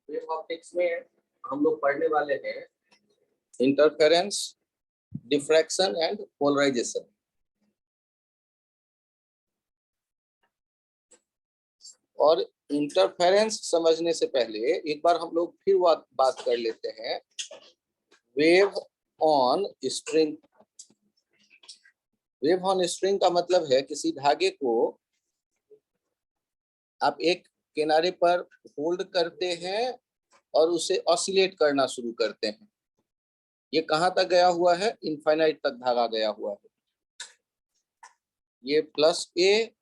Wave optics में हम लोग पढ़ने वाले हैं इंटरफेरेंस, डिफ्रैक्शन एंड पोलराइजेशन। और इंटरफेरेंस समझने से पहले एक बार हम लोग फिर बात कर लेते हैं wave on string. Wave on string का मतलब है किसी धागे को आप एक किनारे पर होल्ड करते हैं और उसे ऑसिलेट करना शुरू करते हैं। ये कहां तक गया हुआ है? इनफाइनाइट तक धागा गया हुआ है। ये प्लस ए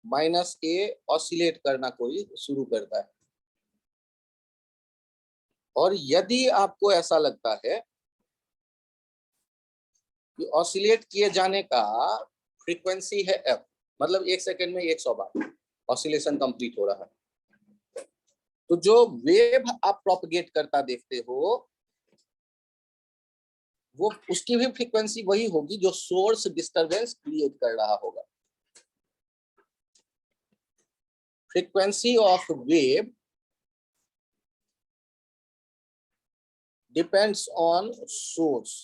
माइनस ए ऑसिलेट करना कोई शुरू करता है। और यदि आपको ऐसा लगता है कि ऑसिलेट किए जाने का फ्रीक्वेंसी है एफ, मतलब 1 सेकंड में 100 बार ऑसिलेशन कंप्लीट हो रहा है, तो जो वेव आप प्रोपगेट करता देखते हो वो उसकी भी फ्रीक्वेंसी वही होगी जो सोर्स डिस्टरबेंस क्रिएट कर रहा होगा। Frequency of wave depends on source,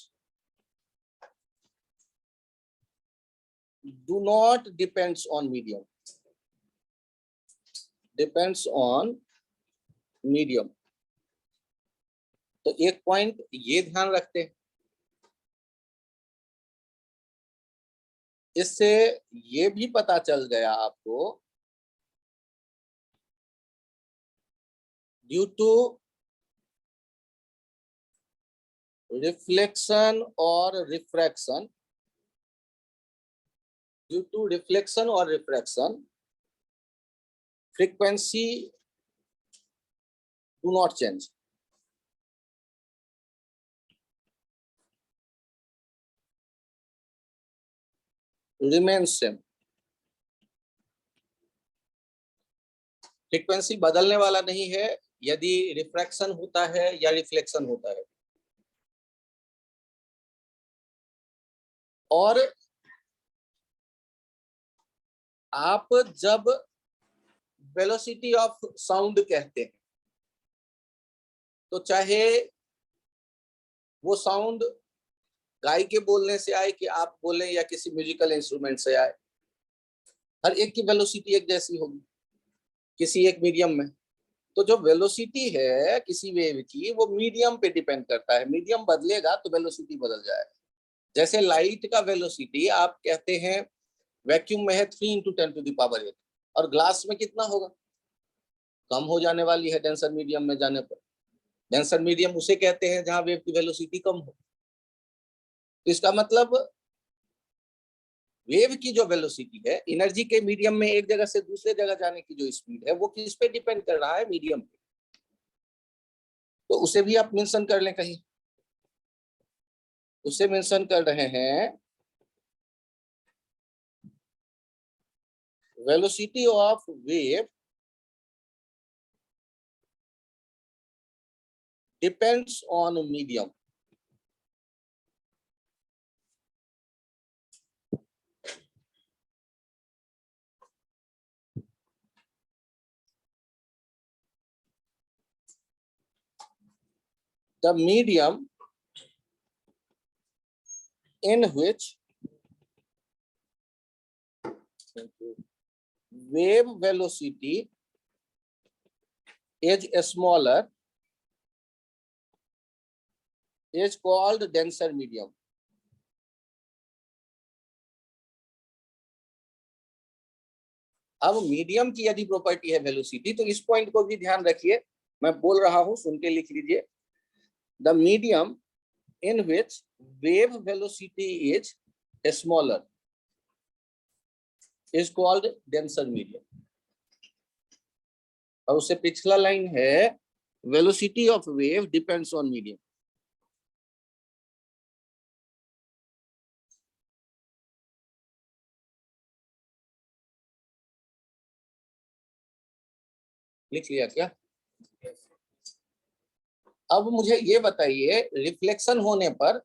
do not depends on medium, depends on medium। तो एक पॉइंट ये ध्यान रखते हैं, इससे ये भी पता चल गया आपको ड्यू टू रिफ्लेक्शन और रिफ्रैक्शन, ड्यू टू रिफ्लेक्शन और refraction frequency do not change. Remain same. Frequency बदलने वाला नहीं है यदि रिफ्रैक्शन होता है या रिफ्लेक्शन होता है। और आप जब वेलोसिटी ऑफ साउंड कहते हैं तो चाहे वो साउंड गाय के बोलने से आए कि आप बोले या किसी म्यूजिकल इंस्ट्रूमेंट से आए, हर एक की वेलोसिटी एक जैसी होगी किसी एक मीडियम में। तो जो वेलोसिटी है किसी वेव की वो मीडियम पे डिपेंड करता है। मीडियम बदलेगा तो वेलोसिटी बदल जाएगा। जैसे लाइट का वेलोसिटी आप कहते हैं वैक्यूम में है 3 × 10⁸ और ग्लास में कितना होगा? कम हो जाने वाली है डेंसर मीडियम में जाने पर। डेंसर मीडियम उसे कहते हैं जहां वेव की वेलोसिटी कम हो। तो इसका मतलब वेव की जो वेलोसिटी है एनर्जी के मीडियम में एक जगह से दूसरे जगह जाने की जो स्पीड है वो किस पे डिपेंड कर रहा है? मीडियम पे। तो उसे भी आप मेंशन कर लें कहीं। उसे मेंशन कर रहे हैं velocity of wave depends on medium. The medium in which wave velocity is smaller is called denser medium। अब मीडियम की यदि प्रॉपर्टी है वेलोसिटी तो इस पॉइंट को भी ध्यान रखिए, मैं बोल रहा हूं सुन के लिख लीजिए। The medium in which wave velocity is smaller is called denser medium. और उससे पिछला लाइन है velocity of wave depends on medium. लिख लिया क्या? अब मुझे ये बताइए रिफ्लेक्शन होने पर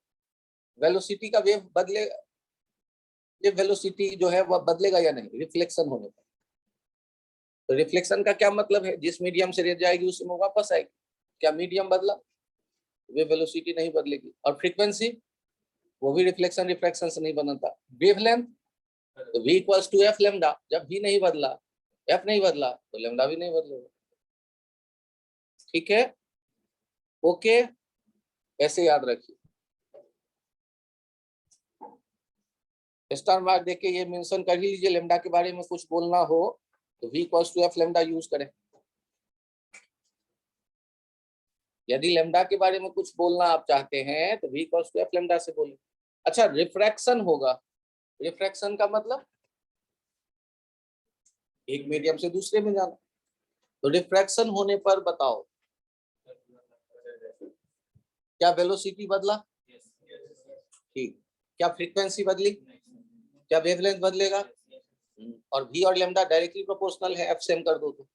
वेलोसिटी का वेव बदलेगा? ये वेलोसिटी जो है वह बदलेगा या नहीं रिफ्लेक्शन होने पर? तो रिफ्लेक्शन का क्या मतलब है, जिस मीडियम से रे जाएगी उसमें वापस आएगी। क्या मीडियम बदला, वेव वेलोसिटी नहीं बदलेगी। और फ्रीक्वेंसी, वो भी रिफ्लेक्शन रिफ्रैक्शन से नहीं बनता। वेवलेंथ, तो v equals to F lambda, जब भी नहीं बदला, एफ नहीं बदला, तो लेमडा भी नहीं बदलेगा। ठीक है, ओके, ऐसे याद रखिए। स्टार मार्क देके ये मेंशन कर ही लीजिए, लेमडा के बारे में कुछ बोलना हो तो v equals to F lambda use करें। यदि लेमडा के बारे में कुछ बोलना आप चाहते हैं तो v equals to F lambda से बोलें। अच्छा, रिफ्रैक्शन होगा, रिफ्रैक्शन का मतलब एक मीडियम से दूसरे में जाना। तो रिफ्रैक्शन होने पर बताओ, क्या वेलोसिटी बदला? ठीक। क्या फ्रीक्वेंसी बदली? क्या वेवलेंथ बदलेगा? और v और लेमडा डायरेक्टली प्रोपोर्शनल है, एफ सेम कर दो तो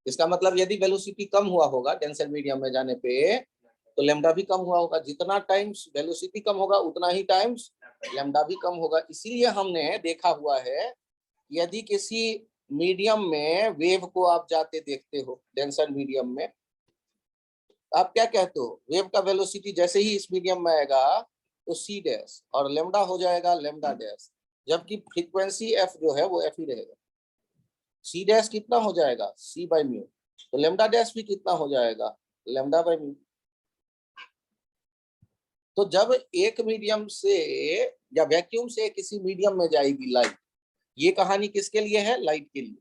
इसका मतलब यदि वेलोसिटी कम हुआ होगा डेंसर मीडियम में जाने पे, तो लेमडा भी कम हुआ होगा। जितना टाइम्स वेलोसिटी कम होगा उतना ही टाइम्स लेमडा भी कम होगा। इसीलिए हमने देखा हुआ है, यदि किसी मीडियम में वेव को आप जाते देखते हो डेंसर मीडियम में, आप क्या कहते हो, वेव का वेलोसिटी जैसे ही इस मीडियम में आएगा तो सी डैश और लेमडा हो जाएगा लेमडा डैश, जबकि फ्रीक्वेंसी एफ जो है वो एफ ही रहेगा। सी डैश कितना हो जाएगा, सी बाई म्यू, तो लेमडा डैश भी कितना हो जाएगा, लेमडा बाई म्यू। तो जब एक मीडियम से या वैक्यूम से किसी मीडियम में जाएगी लाइट, ये कहानी किसके लिए है, लाइट के लिए।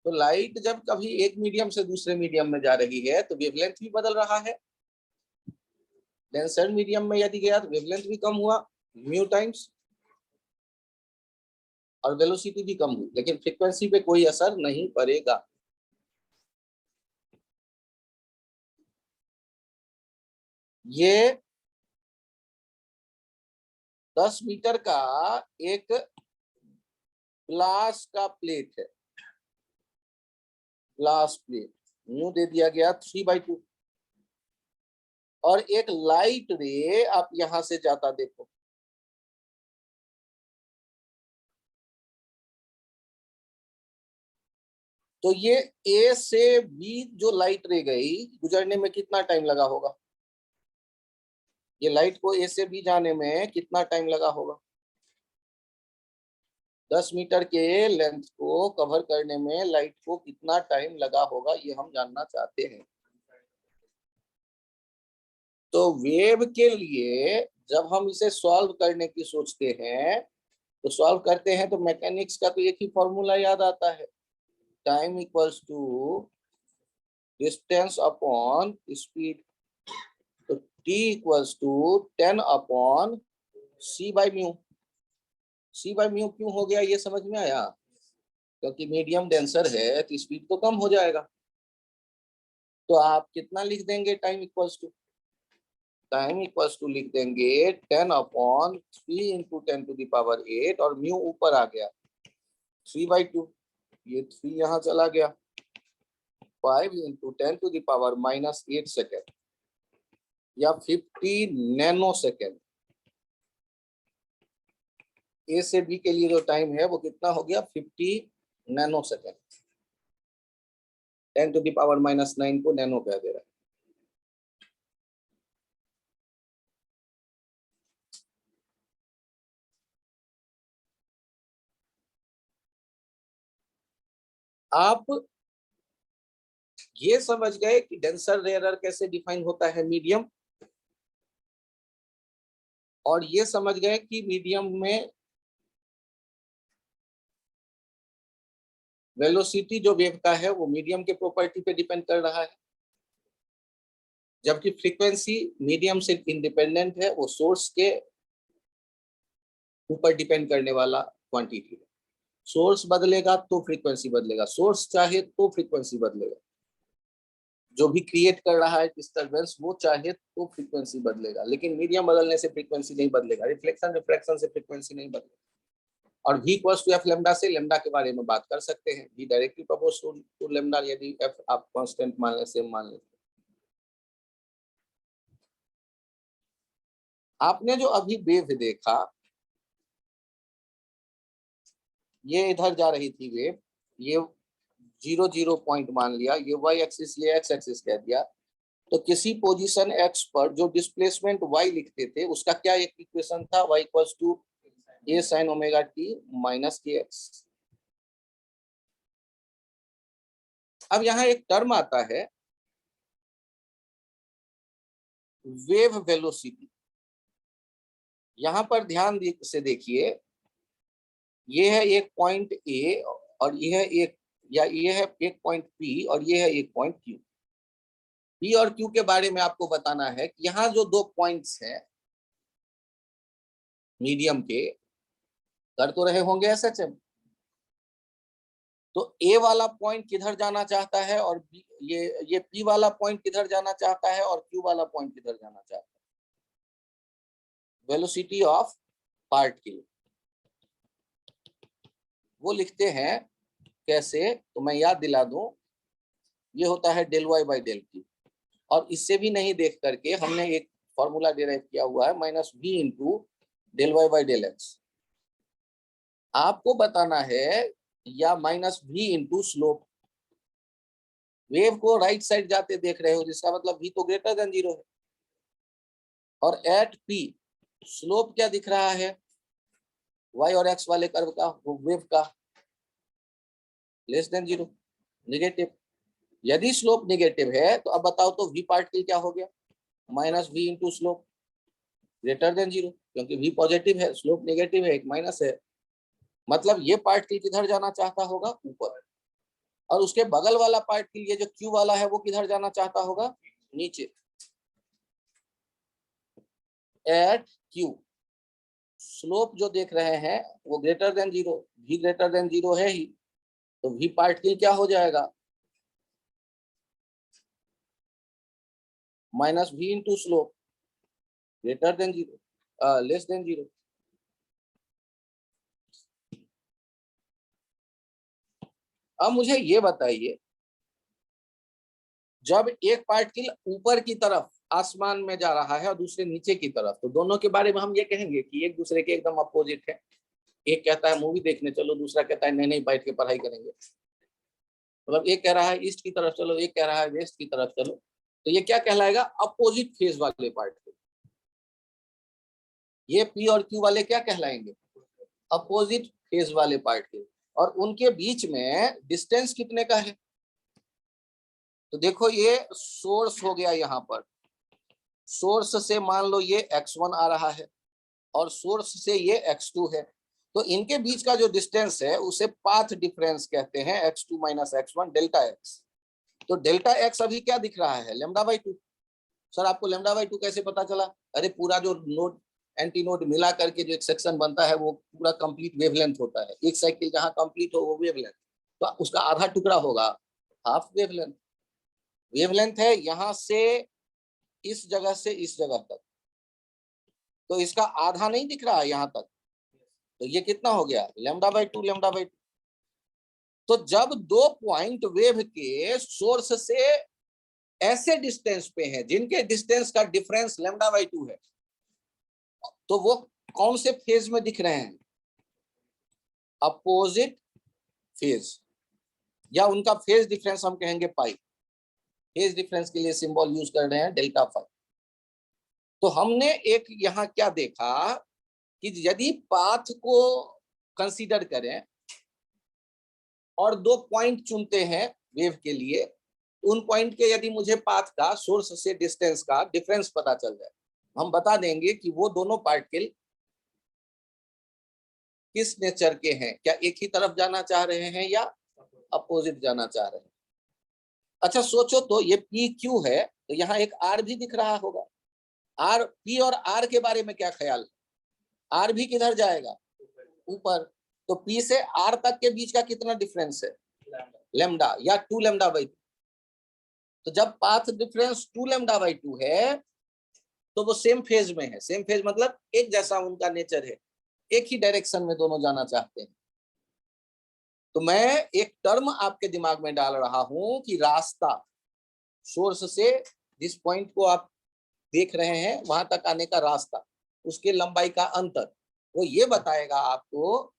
तो लाइट जब कभी एक मीडियम से दूसरे मीडियम में जा रही है तो वेवलेंथ भी बदल रहा है। डेंसर मीडियम में यदि गया तो वेवलेंथ भी कम हुआ म्यू टाइम्स, और वेलोसिटी भी कम हुई, लेकिन फ्रीक्वेंसी पे कोई असर नहीं पड़ेगा। ये 10 मीटर का एक ग्लास का प्लेट है, ग्लास प्लेट, म्यू दे दिया गया 3/2, और एक लाइट रे आप यहां से जाता देखो, तो ये ए से बी जो लाइट रे गई गुजरने में कितना टाइम लगा होगा, ये लाइट को ए से बी जाने में कितना टाइम लगा होगा। 10 मीटर के लेंथ को कवर करने में लाइट को कितना टाइम लगा होगा, ये हम जानना चाहते हैं। तो वेव के लिए जब हम इसे सॉल्व करने की सोचते हैं तो सॉल्व करते हैं तो मैकेनिक्स का तो एक ही फॉर्मूला याद आता है, time equals to distance upon speed. तो t equals to 10 upon c by mu. c by mu क्यों हो गया, ये समझ में आया, क्योंकि मीडियम डेंसर है तो स्पीड तो कम हो जाएगा। तो आप कितना लिख देंगे, टाइम इक्वल्स टू लिख देंगे 10 अपॉन 3 इंटू 10⁸, और म्यू ऊपर आ गया 3/2, ये 3 यहाँ चला गया, 5 इंटू 10⁻⁻8 सेकेंड, या 50 नैनो सेकेंड। ए से बी के लिए जो टाइम है वो कितना हो गया, 50 नैनो सेकेंड। 10⁻⁻9 को नैनो कह दे रहा है। आप ये समझ गए कि डेंसर रेयरर कैसे डिफाइन होता है मीडियम, और ये समझ गए कि मीडियम में वेलोसिटी जो वेव का है वो मीडियम के प्रॉपर्टी पे डिपेंड कर रहा है, जबकि फ्रीक्वेंसी मीडियम से इंडिपेंडेंट है, वो सोर्स के ऊपर डिपेंड करने वाला क्वांटिटी है। सोर्स बदलेगा तो फ्रीक्वेंसी बदलेगा, सोर्स चाहे तो फ्रीक्वेंसी बदलेगा, जो भी क्रिएट कर रहा है डिस्टरबेंस वो चाहे तो फ्रीक्वेंसी बदलेगा, लेकिन मीडियम बदलने से फ्रीक्वेंसी नहीं बदलेगा, रिफ्लेक्शन रिफ्रैक्शन से फ्रीक्वेंसी नहीं बदलेगा। और v equals to F lambda से लेमडा के बारे में बात कर सकते हैं, v directly proportional to lambda, यदि f आप कांस्टेंट मान ले, सेम मान ले। आपने जो अभी वेव देखा ये इधर जा रही थी वेव, ये 0 0 पॉइंट मान लिया, ये y एक्सिस ये x एक्सिस कह दिया। तो किसी पोजीशन x पर जो डिस्प्लेसमेंट y लिखते थे उसका क्या एक इक्वेशन था, y equals to a sin omega t minus kx। अब यहाँ एक टर्म आता है वेव वेलोसिटी। यहां पर ध्यान से देखिए, ये है एक पॉइंट ए और ये है एक, या ये है एक पॉइंट पी और ये है एक पॉइंट क्यू। पी और क्यू के बारे में आपको बताना है कि यहाँ जो दो पॉइंट्स हैं मीडियम के, कर तो रहे होंगे एसएचएम। तो ए वाला पॉइंट किधर जाना चाहता है और ये पी वाला पॉइंट किधर जाना चाहता है और क्यू वाला पॉइंट किधर जाना चाहता है। वेलोसिटी ऑफ पार्टिकल वो लिखते हैं कैसे, तो मैं याद दिला दूं, ये होता है del Y by del Q. और इससे भी नहीं देख करके हमने एक फॉर्मूला डिराइव किया हुआ है minus V into del Y by del X. आपको बताना है, या minus V into slope. Wave को राइट साइड जाते देख रहे हो, जिसका मतलब v तो ग्रेटर देन 0 है। और एट p स्लोप क्या दिख रहा है, y और x वाले कर्व का, वो वेव का लेस देन 0, नेगेटिव। यदि स्लोप नेगेटिव है तो अब बताओ तो v पार्टिकल क्या हो गया, minus v into slope greater than 0, क्योंकि v पॉजिटिव है, स्लोप नेगेटिव है, एक माइनस है। मतलब ये पार्टिकल किधर जाना चाहता होगा, ऊपर। और उसके बगल वाला पार्टिकल ये जो q वाला है वो किधर जाना चाहता होगा, नीचे। एट q स्लोप जो देख रहे हैं वो greater than 0, v greater than 0 है ही, तो v पार्टिकल क्या हो जाएगा, minus v into slope greater than 0 less than 0। अब मुझे ये बताइए, जब एक पार्टिकल ऊपर की तरफ आसमान में जा रहा है और दूसरे नीचे की तरफ, तो दोनों के बारे में हम ये कहेंगे कि एक दूसरे के एकदम अपोजिट है। एक कहता है मूवी देखने चलो, दूसरा कहता है नहीं नहीं बैठ के पढ़ाई करेंगे। मतलब एक कह रहा है ईस्ट की तरफ चलो, एक कह रहा है वेस्ट की तरफ चलो। तो ये क्या कहलाएगा, अपोजिट फेज वाले पार्टिकल। ये पी और क्यू वाले क्या कहलाएंगे, अपोजिट फेज वाले पार्टिकल। और उनके बीच में डिस्टेंस कितने का है, तो देखो ये सोर्स हो गया, यहाँ पर सोर्स से मान लो ये x1 आ रहा है और सोर्स से ये x2 है। तो इनके बीच का जो डिस्टेंस है उसे पाथ डिफरेंस कहते हैं, x2 minus x1 delta x। तो डेल्टा x अभी क्या दिख रहा है, लैम्डा बाई 2। सर आपको लैम्डा बाई 2 कैसे पता चला, अरे पूरा जो नोड एंटी नोड मिला करके जो एक सेक्शन बनता है वो पूरा कंप्लीट वेवलेंथ होता है। एक साइकिल जहां कंप्लीट हो वो वेवलेंथ, तो उसका आधा टुकड़ा होगा हाफ वेवलेंथ। वेवलेंथ है यहाँ से इस जगह से इस जगह तक, तो इसका आधा नहीं दिख रहा है यहाँ तक, तो ये कितना हो गया, लैम्डा बाई 2 लैम्डा बाई 2। तो जब दो पॉइंट वेव के सोर्स से ऐसे डिस्टेंस पे हैं जिनके डिस्टेंस का डिफरेंस लैम्डा बाई 2 है, तो वो कौन से फेज में दिख रहे हैं, अपोजिट फेज, या उनका फेज डिफरेंस हम कहेंगे पाई। फेज डिफरेंस के लिए सिंबल यूज कर रहे हैं डेल्टा फाई। तो हमने एक यहाँ क्या देखा कि यदि पाथ को कंसीडर करें और दो पॉइंट चुनते हैं वेव के लिए, उन पॉइंट के यदि मुझे पाथ का सोर्स से डिस्टेंस का डिफरेंस पता चल जाए, हम बता देंगे कि वो दोनों पार्टिकल किस नेचर के हैं, क्या एक ही तरफ जाना चाह रहे हैं या अपोजिट जाना चाह रहे हैं। अच्छा सोचो तो, ये पी क्यू है तो यहाँ एक आर भी दिख रहा होगा। आर, पी और आर के बारे में क्या ख्याल है, आर भी किधर जाएगा, ऊपर। तो पी से आर तक के बीच का कितना डिफरेंस है, लेमडा, या 2 लेमडा बाई 2। तो जब पाथ डिफरेंस 2 लेमडा बाई 2 है तो वो सेम फेज में है। सेम फेज मतलब एक जैसा उनका नेचर है, एक ही डायरेक्शन में दोनों जाना चाहते हैं। तो मैं एक टर्म आपके दिमाग में डाल रहा हूं कि रास्ता, सोर्स से जिस पॉइंट को आप देख रहे हैं वहां तक आने का रास्ता, उसके लंबाई का अंतर, वो ये बताएगा आपको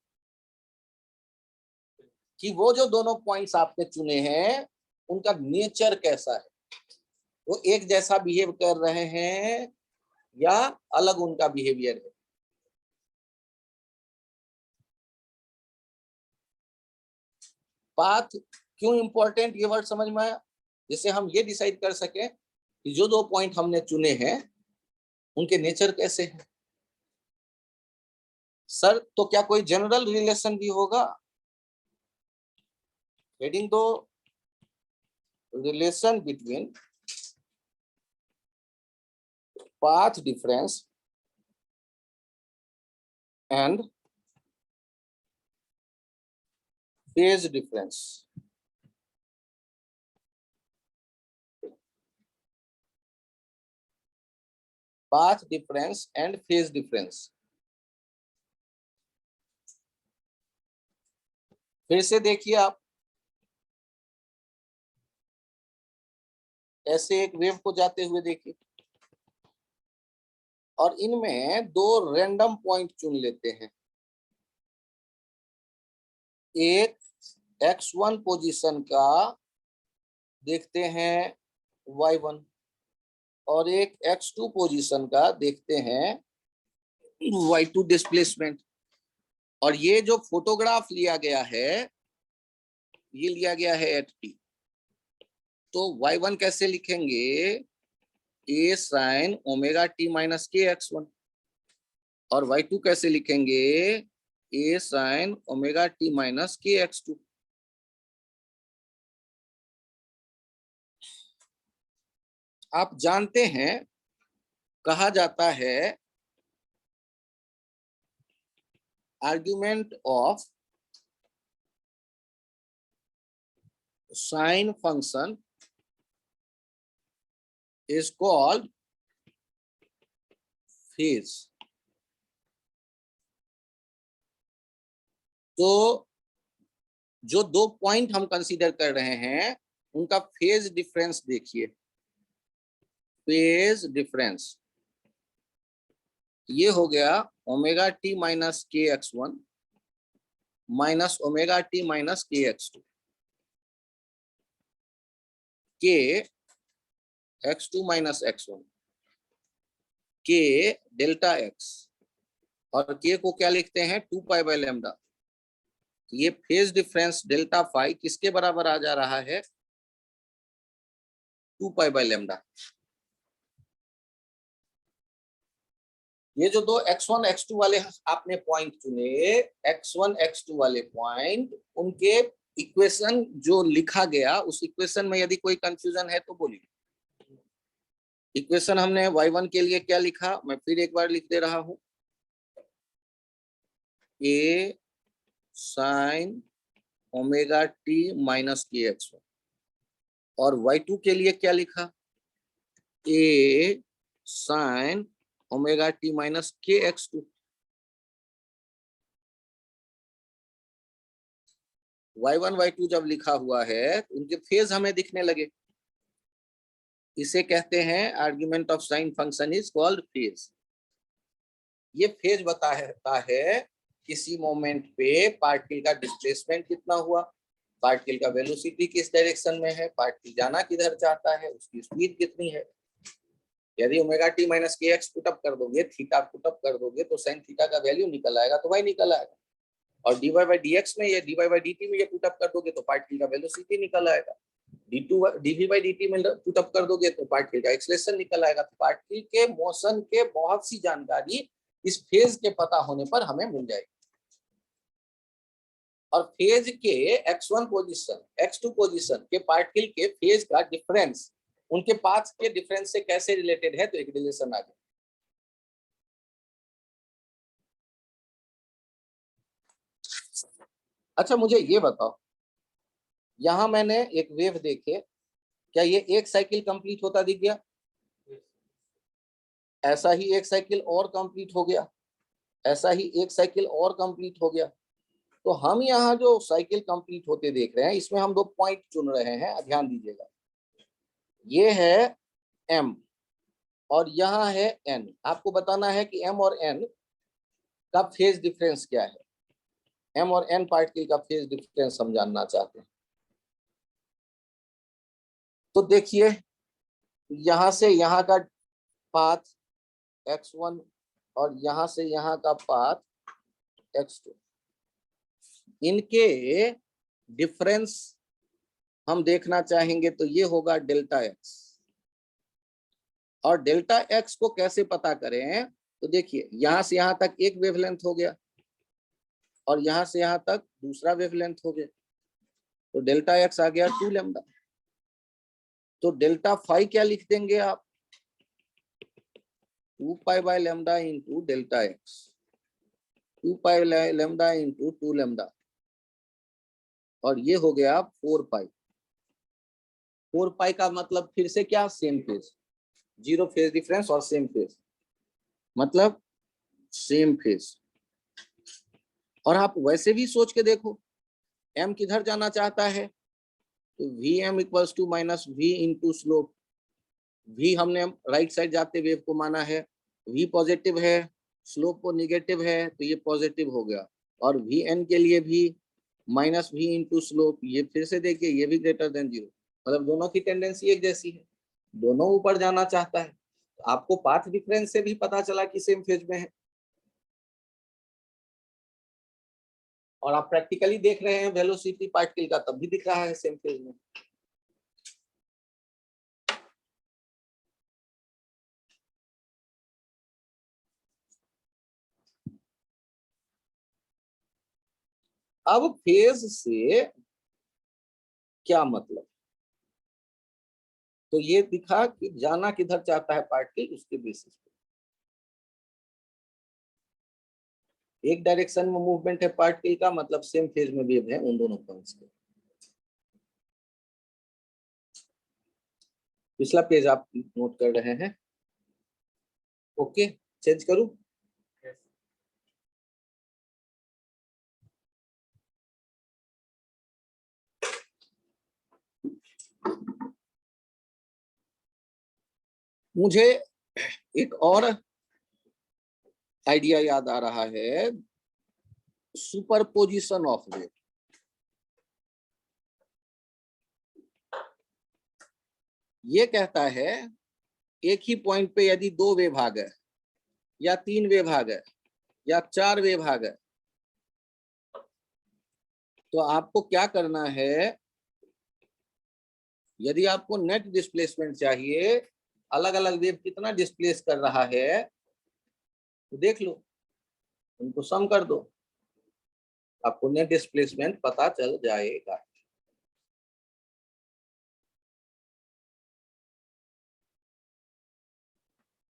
कि वो जो दोनों पॉइंट्स आपने चुने हैं उनका नेचर कैसा है, वो एक जैसा बिहेव कर रहे हैं या अलग उनका बिहेवियर है। पाथ क्यों इंपॉर्टेंट, ये वर्ड समझ में आया? जिससे हम ये डिसाइड कर सके कि जो दो पॉइंट हमने चुने हैं उनके नेचर कैसे हैं। सर तो क्या कोई जनरल रिलेशन भी होगा? हेडिंग दो, relation between path difference and phase difference. Path difference and phase difference. फिर से देखिए आप, ऐसे एक वेव को जाते हुए देखिए और इनमें दो रैंडम पॉइंट चुन लेते हैं। एक x1 पोजीशन का देखते हैं y1 और एक x2 पोजीशन का देखते हैं y2 डिस्प्लेसमेंट। और ये जो फोटोग्राफ लिया गया है ये लिया गया है एट टी। तो y1 कैसे लिखेंगे? a sin omega T minus के x1। और y2 कैसे लिखेंगे? a sin omega T minus के x2। आप जानते हैं कहा जाता है argument of sine function is called phase। तो जो दो पॉइंट हम कंसीडर कर रहे हैं उनका फेज डिफरेंस देखिए। फेज डिफरेंस ये हो गया ओमेगा टी माइनस के x1 minus omega T minus के x2 के x2 माइनस x1 के डेल्टा x और के को क्या लिखते हैं 2 पाई बाय लैम्डा। ये फेज डिफरेंस डेल्टा फाई किसके बराबर आ जा रहा है? 2 पाई बाय लैम्डा। ये जो दो x1 x2 वाले आपने पॉइंट चुने, x1 x2 वाले पॉइंट, उनके इक्वेशन जो लिखा गया उस इक्वेशन में यदि कोई कंफ्यूजन है तो बोलिए। इक्वेशन हमने y1 के लिए क्या लिखा, मैं फिर एक बार लिख दे रहा हूं। a sin omega T minus के x1 और y2 के लिए क्या लिखा? a sin omega T minus के x2। y1 y2 जब लिखा हुआ है तो उनके फेज हमें दिखने लगे। इसे कहते हैं argument of sine function is called phase. ये फेज बताता है किसी मोमेंट पे पार्टिकल का डिस्प्लेसमेंट कितना हुआ, पार्टिकल का वेलोसिटी किस डायरेक्शन में है, पार्टिकल जाना किधर चाहता है, उसकी स्पीड कितनी है। यदि omega T minus K x put up कर दोगे, थीटा पुटअप कर दोगे तो साइन थीटा का वैल्यू निकल आएगा, तो वाई निकल आएगा। और D Y by D X में ये D Y by D T में ये पुटअप कर दोगे तो पार्टिकल का वेलोसिटी निकल आएगा। डीवी बाई डी टी में पुटअप कर दोगे तो पार्टिकल का एक्सेलरेशन निकल आएगा। तो पार्टिकल के मोशन के बहुत सी जानकारी इस फेज के पता होने पर हमें मिल जाएगी। और फेज के x1 पोजीशन x2 पोजीशन के पार्टिकल के फेज का डिफरेंस उनके पाथ के डिफरेंस से कैसे रिलेटेड है, तो एक रिलेशन आ गया। अच्छा मुझे ये बताओ, यहां मैंने एक वेव देखे, क्या ये एक साइकिल कंप्लीट होता दिख गया? ऐसा ही एक साइकिल और कंप्लीट हो गया, ऐसा ही एक साइकिल और कंप्लीट हो गया। तो हम यहाँ जो साइकिल कंप्लीट होते देख रहे हैं इसमें हम दो पॉइंट चुन रहे हैं, ध्यान दीजिएगा। ये है m और यहाँ है n। आपको बताना है कि m और n का फेज डिफरेंस क्या है। m और n पार्टिकल का फेज डिफरेंस हम जानना चाहते हैं। तो देखिए यहां से यहां का पाथ x1 और यहां से यहां का पाथ x2, इनके डिफरेंस हम देखना चाहेंगे तो ये होगा डेल्टा x। और डेल्टा x को कैसे पता करें, तो देखिए यहां से यहां तक एक वेवलेंथ हो गया और यहां से यहां तक दूसरा वेवलेंथ हो गया, तो डेल्टा x आ गया 2 लैम्डा। तो डेल्टा फाई क्या लिख देंगे आप, 2 pi by lambda into delta x, 2 pi lambda into 2 lambda, और ये हो गया 4 पाई। 4 पाई का मतलब फिर से क्या, same phase, zero phase difference और सेम फेज, मतलब सेम फेज। और आप वैसे भी सोच के देखो, m किधर जाना चाहता है, तो Vm equals to minus V into slope. V हमने राइट साइड जाते वेव को माना है, V पॉजिटिव है, स्लोप को निगेटिव है, तो ये पॉजिटिव हो गया। और Vn के लिए भी माइनस V इंटू स्लोप, ये फिर से देखिए ये भी ग्रेटर देन 0, मतलब दोनों की टेंडेंसी एक जैसी है, दोनों ऊपर जाना चाहता है। तो आपको पाथ डिफरेंस से भी पता चला कि सेम फेज में है। और आप प्रैक्टिकली देख रहे हैं वेलोसिटी पार्टिकल का, तब भी दिख रहा है सेम फेज में। अब फेज से क्या मतलब, तो ये दिखा कि जाना किधर चाहता है पार्टिकल, उसके बेसिस पे। एक डायरेक्शन में मूवमेंट है पार्टिकल का, मतलब सेम फेज में वेव है उन दोनों पॉइंट्स पे। पिछला पेज आप नोट कर रहे हैं, ओके चेंज करूं। मुझे एक और आइडिया याद आ रहा है, सुपरपोजिशन ऑफ वेव। ये कहता है एक ही पॉइंट पे यदि 2 वेव आ गए या 3 वेव आ गए या 4 वेव आ गए, तो आपको क्या करना है, यदि आपको नेट डिस्प्लेसमेंट चाहिए, अलग अलग वेव कितना डिस्प्लेस कर रहा है, तो देख लो, उनको सम कर दो, आपको नेट डिस्प्लेसमेंट पता चल जाएगा।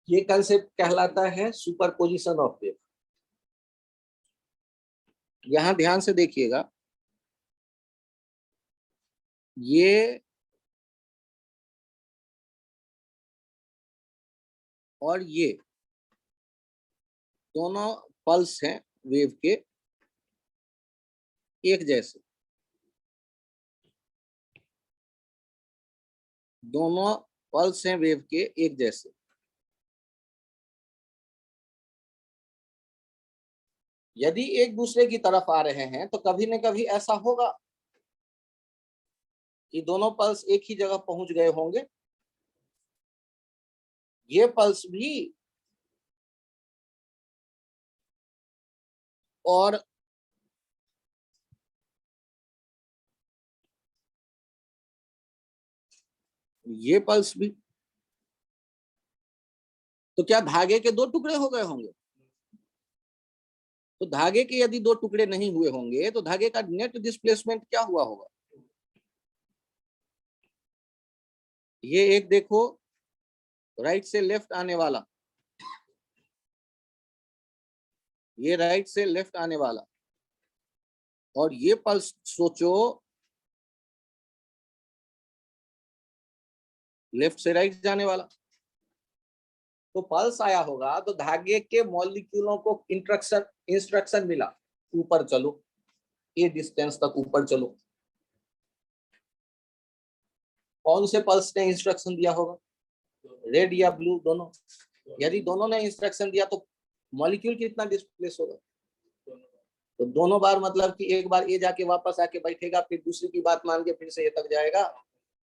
ये कंसेप्ट कहलाता है सुपरपोजिशन ऑफ वेव। यहां ध्यान से देखिएगा, ये और ये दोनों पल्स हैं वेव के एक जैसे, दोनों पल्स हैं वेव के एक जैसे। यदि एक दूसरे की तरफ आ रहे हैं तो कभी न कभी ऐसा होगा कि दोनों पल्स एक ही जगह पहुंच गए होंगे। ये पल्स भी और ये पल्स भी, तो क्या धागे के 2 टुकड़े हो गए होंगे? तो धागे के यदि 2 टुकड़े नहीं हुए होंगे तो धागे का नेट डिस्प्लेसमेंट क्या हुआ होगा? ये एक देखो राइट से लेफ्ट आने वाला, ये राइट से लेफ्ट आने वाला, और ये पल्स सोचो लेफ्ट से राइट जाने वाला। तो पल्स आया होगा तो धागे के मॉलिक्यूलों को इंस्ट्रक्शन मिला, ऊपर चलो, ये डिस्टेंस तक ऊपर चलो। कौन से पल्स ने इंस्ट्रक्शन दिया होगा, रेड या ब्लू, दोनों? यदि दोनों ने इंस्ट्रक्शन दिया तो मॉलिक्यूल कितना डिस्प्लेस होगा? तो दोनों बार मतलब कि एक बार ये जाके वापस आके बैठेगा, फिर दूसरी की बात मान के फिर से ये तक जाएगा,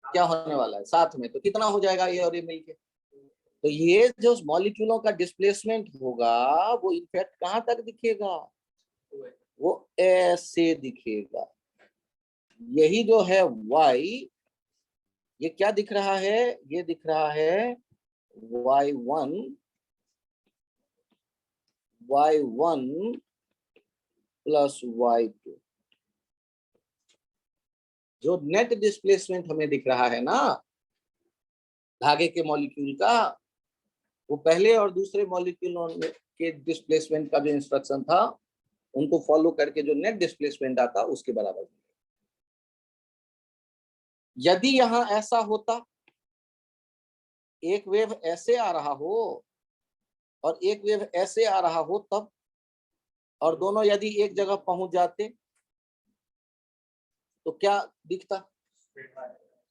क्या होने वाला है साथ में, तो कितना हो जाएगा ये और ये मिलके। तो ये जो मॉलिक्यूलों का डिस्प्लेसमेंट होगा वो इनफैक्ट कहां तक दिखेगा, वो ऐसे दिखेगा। यही जो है y, ये क्या दिख रहा है, ये दिख रहा है y1 प्लस y2। जो नेट डिस्प्लेसमेंट हमें दिख रहा है ना धागे के मॉलिक्यूल का, वो पहले और दूसरे मॉलिक्यूलों के डिस्प्लेसमेंट का जो इंस्ट्रक्शन था उनको फॉलो करके जो नेट डिस्प्लेसमेंट आता उसके बराबर। यदि यहां ऐसा होता, एक वेव ऐसे आ रहा हो और एक वेव ऐसे आ रहा हो तब, और दोनों यदि एक जगह पहुंच जाते तो क्या दिखता,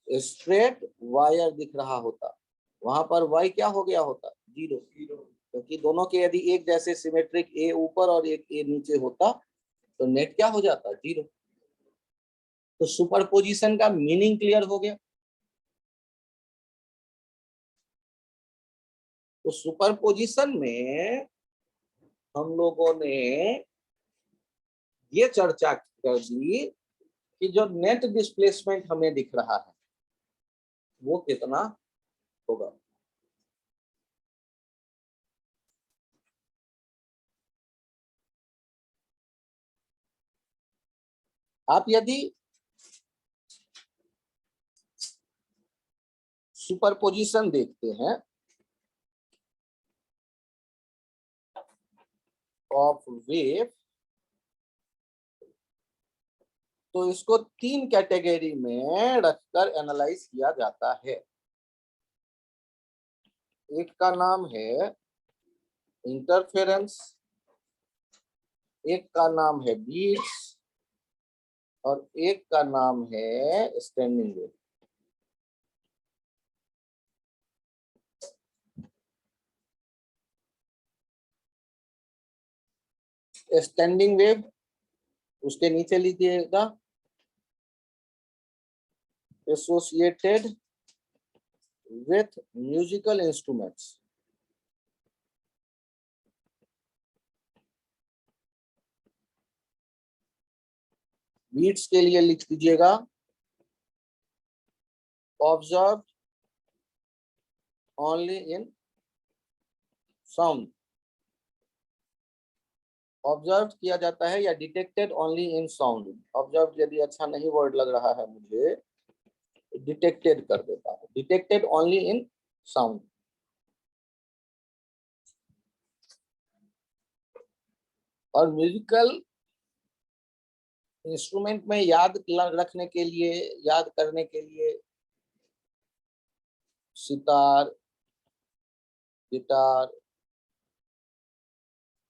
स्ट्रेट वायर दिख रहा होता। वहां पर y क्या हो गया होता, 0, क्योंकि दोनों के यदि एक जैसे सिमेट्रिक ए ऊपर और एक ए नीचे होता तो नेट क्या हो जाता, 0। तो सुपरपोजिशन का मीनिंग क्लियर हो गया। तो सुपरपोजिशन में हम लोगों ने ये चर्चा कर दी कि जो नेट डिस्प्लेसमेंट हमें दिख रहा है वो कितना होगा। आप यदि सुपरपोजिशन देखते हैं ऑफ वेव, तो इसको 3 कैटेगरी में रखकर एनालाइज किया जाता है। एक का नाम है इंटरफेरेंस, एक का नाम है बीट्स, और एक का नाम है स्टैंडिंग वेव। स्टैंडिंग वेव उसके नीचे लीजिएगा associated with musical instruments. Beats के लिए लिख दीजिएगा observe only in sound. Observe किया जाता है या detected only in sound. Observe यदि अच्छा नहीं वर्ड लग रहा है मुझे, डिटेक्टेड कर देता हूं, डिटेक्टेड ओनली इन साउंड। और म्यूजिकल इंस्ट्रूमेंट में याद रखने के लिए, याद करने के लिए सितार, गिटार,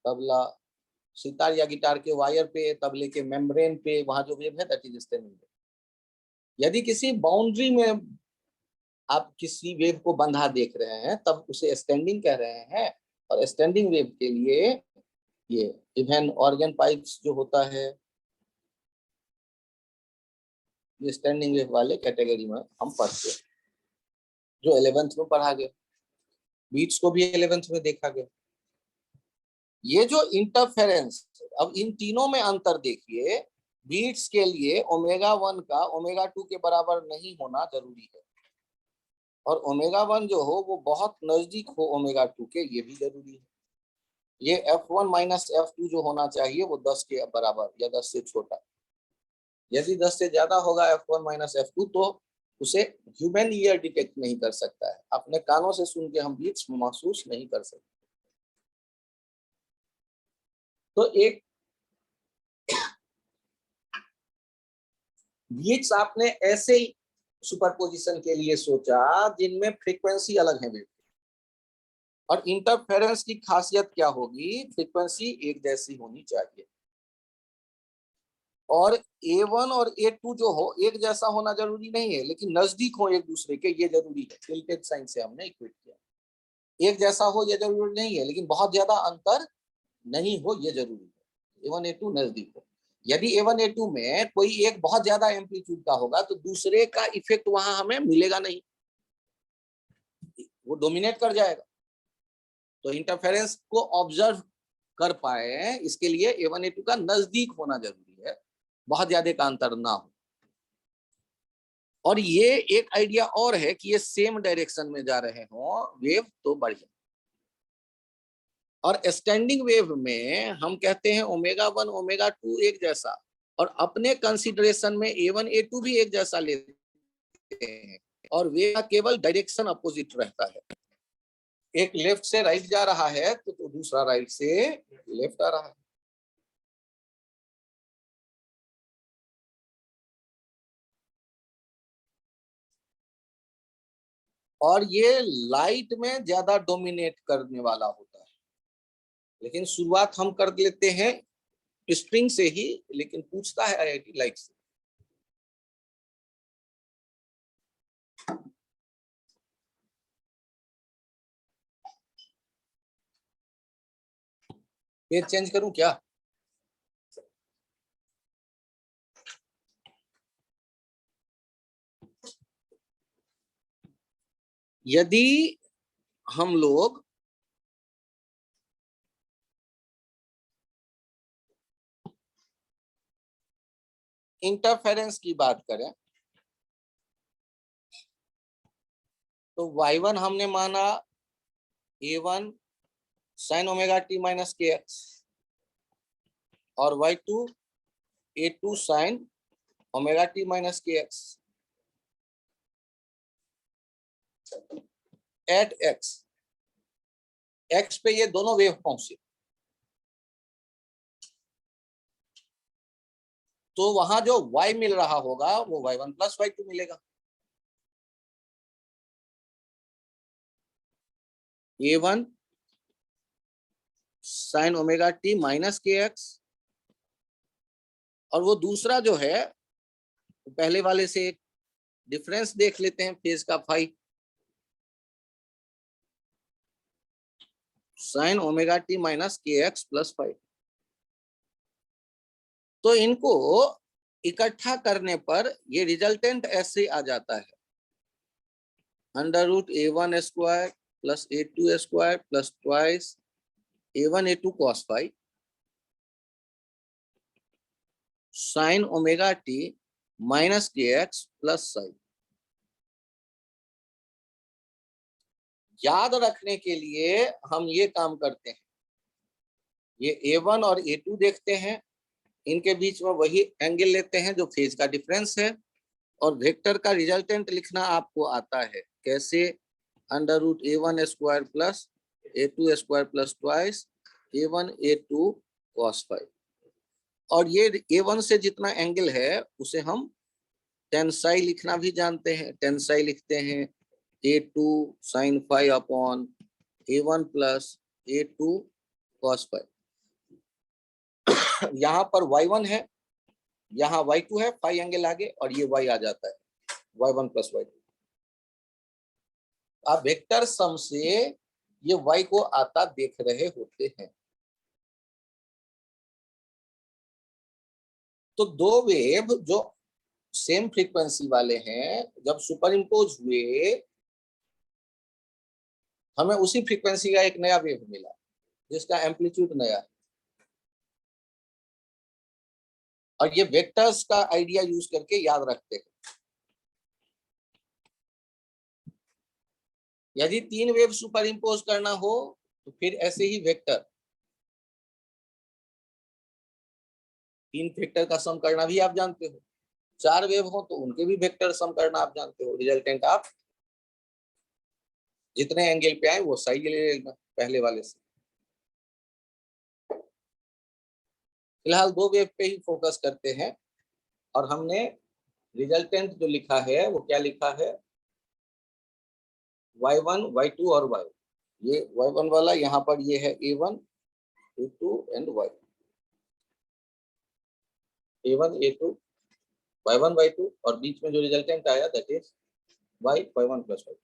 तबला, सितार या गिटार के वायर पे, तबले के मेम्ब्रेन पे, वहां जो वेव है दैट इज स्टैंडिंग वेव। यदि किसी बाउंड्री में आप किसी वेव को बंधा देख रहे हैं तब उसे स्टैंडिंग कह रहे हैं। और स्टैंडिंग वेव के लिए ये इवन ऑर्गन पाइप्स जो होता है, ये स्टैंडिंग वेव वाले कैटेगरी में हम पढ़ते हैं, जो 11th में पढ़ा गया। बीट्स को भी 11th में देखा गया। ये जो इंटरफेरेंस, अब इन तीनों में अंतर देखिए। बीट्स के लिए ओमेगा 1 का ओमेगा 2 के बराबर नहीं होना जरूरी है, और ओमेगा 1 जो हो वो बहुत नजदीक हो ओमेगा 2 के, ये भी जरूरी है। ये F1 माइनस F2 जो होना चाहिए वो 10 के बराबर या 10 से छोटा। यदि 10 से ज्यादा होगा F1 माइनस F2 तो उसे ह्यूमन ईयर डिटेक्ट नहीं कर सकता है। अपने कानों से सुन के हम बीट्स महसूस नहीं कर सकते। तो एक बीट्स आपने ऐसे ही सुपरपोजिशन के लिए सोचा जिनमें फ्रीक्वेंसी अलग है वेव, और इंटरफेरेंस की खासियत क्या होगी, फ्रीक्वेंसी एक जैसी होनी चाहिए। और A1 और A2 जो हो एक जैसा होना जरूरी नहीं है, लेकिन नजदीक हो एक दूसरे के ये जरूरी है। टिल्टेड साइन से हमने इक्वेट किया। एक जैसा हो ये जरूरी नहीं है, लेकिन बहुत ज्यादा अंतर नहीं हो ये जरूरी है। A1 A2 नजदीक हो। यदि A1 A2 में कोई एक बहुत ज्यादा एम्पलीट्यूड का होगा तो दूसरे का इफेक्ट वहां हमें मिलेगा नहीं, वो डोमिनेट कर जाएगा। तो इंटरफेरेंस को ऑब्जर्व कर पाए इसके लिए A1 A2 का नजदीक होना जरूरी है, बहुत ज्यादा का अंतर ना हो। और ये एक आइडिया और है कि ये सेम डायरेक्शन में जा रहे हो वेव तो बढ़िया। और स्टैंडिंग वेव में हम कहते हैं ओमेगा 1 ओमेगा 2 एक जैसा, और अपने कंसीडरेशन में A1 A2 भी एक जैसा लेते हैं, और वेव का केवल डायरेक्शन अपोजिट रहता है। एक लेफ्ट से राइट जा रहा है तो दूसरा राइट से लेफ्ट आ रहा है। और ये लाइट में ज्यादा डोमिनेट करने वाला होता है, लेकिन शुरुआत हम कर लेते हैं स्ट्रिंग से ही, लेकिन पूछता है आईआईटी लाइट से। पेज चेंज करूं क्या? यदि हम लोग इंटरफेरेंस की बात करें तो y1 हमने माना A1 sin omega t minus K x, और y2 A2 sin omega t minus K x eight x. X पे ये दोनों वेव पहुंचे तो वहां जो y मिल रहा होगा वो y1 प्लस y2 मिलेगा। A1 sin omega t minus K x, और वो दूसरा जो है पहले वाले से एक डिफरेंस देख लेते हैं फेज का phi, sine omega T minus K X plus five. तो इनको इकट्ठा करने पर ये रिजल्टेंट ऐसे आ जाता है, √A1² plus A2² plus twice A1 A2 cos five sine omega T minus K X plus sign. याद रखने के लिए हम ये काम करते हैं, ये A1 और A2 देखते हैं, इनके बीच में वही एंगल लेते हैं जो फेज का डिफरेंस है, और वेक्टर का रिजल्टेंट लिखना आपको आता है कैसे, √A1² plus A2² plus twice A1 A2 cos five. और ये A1 से जितना एंगल है उसे हम टेंसाई लिखना भी जानते हैं, टेंसाई लिखते हैं A2 sin five upon A1 plus A2 cos five. यहाँ पर y1 है, यहाँ y2 है, फाइव एंगल आगे, और ये y आ जाता है y1 प्लस y2। आप वेक्टर सम से ये y को आता देख रहे होते हैं। तो दो वेव जो सेम फ्रीक्वेंसी वाले हैं जब सुपर इम्पोज हुए हमें उसी फ्रीक्वेंसी का एक नया वेव मिला जिसका एम्पलीट्यूड नया है। और ये वेक्टर्स का आइडिया यूज करके याद रखते हैं। यदि तीन वेव सुपर इम्पोज करना हो तो फिर ऐसे ही वेक्टर, तीन वेक्टर का सम करना भी आप जानते हो, चार वेव हो तो उनके भी वेक्टर सम करना आप जानते हो। रिजल्टेंट आप जितने एंगल पे आए वो साइड ले लेना पहले वाले से। फिलहाल दो वेव पे ही फोकस करते हैं, और हमने रिजल्टेंट जो लिखा है वो क्या लिखा है, y1 y2 और y। ये y1 वाला यहाँ पर ये है A1 A2 and y, A1 A2 y1 y2, और बीच में जो रिजल्टेंट आया that is y1 plus y।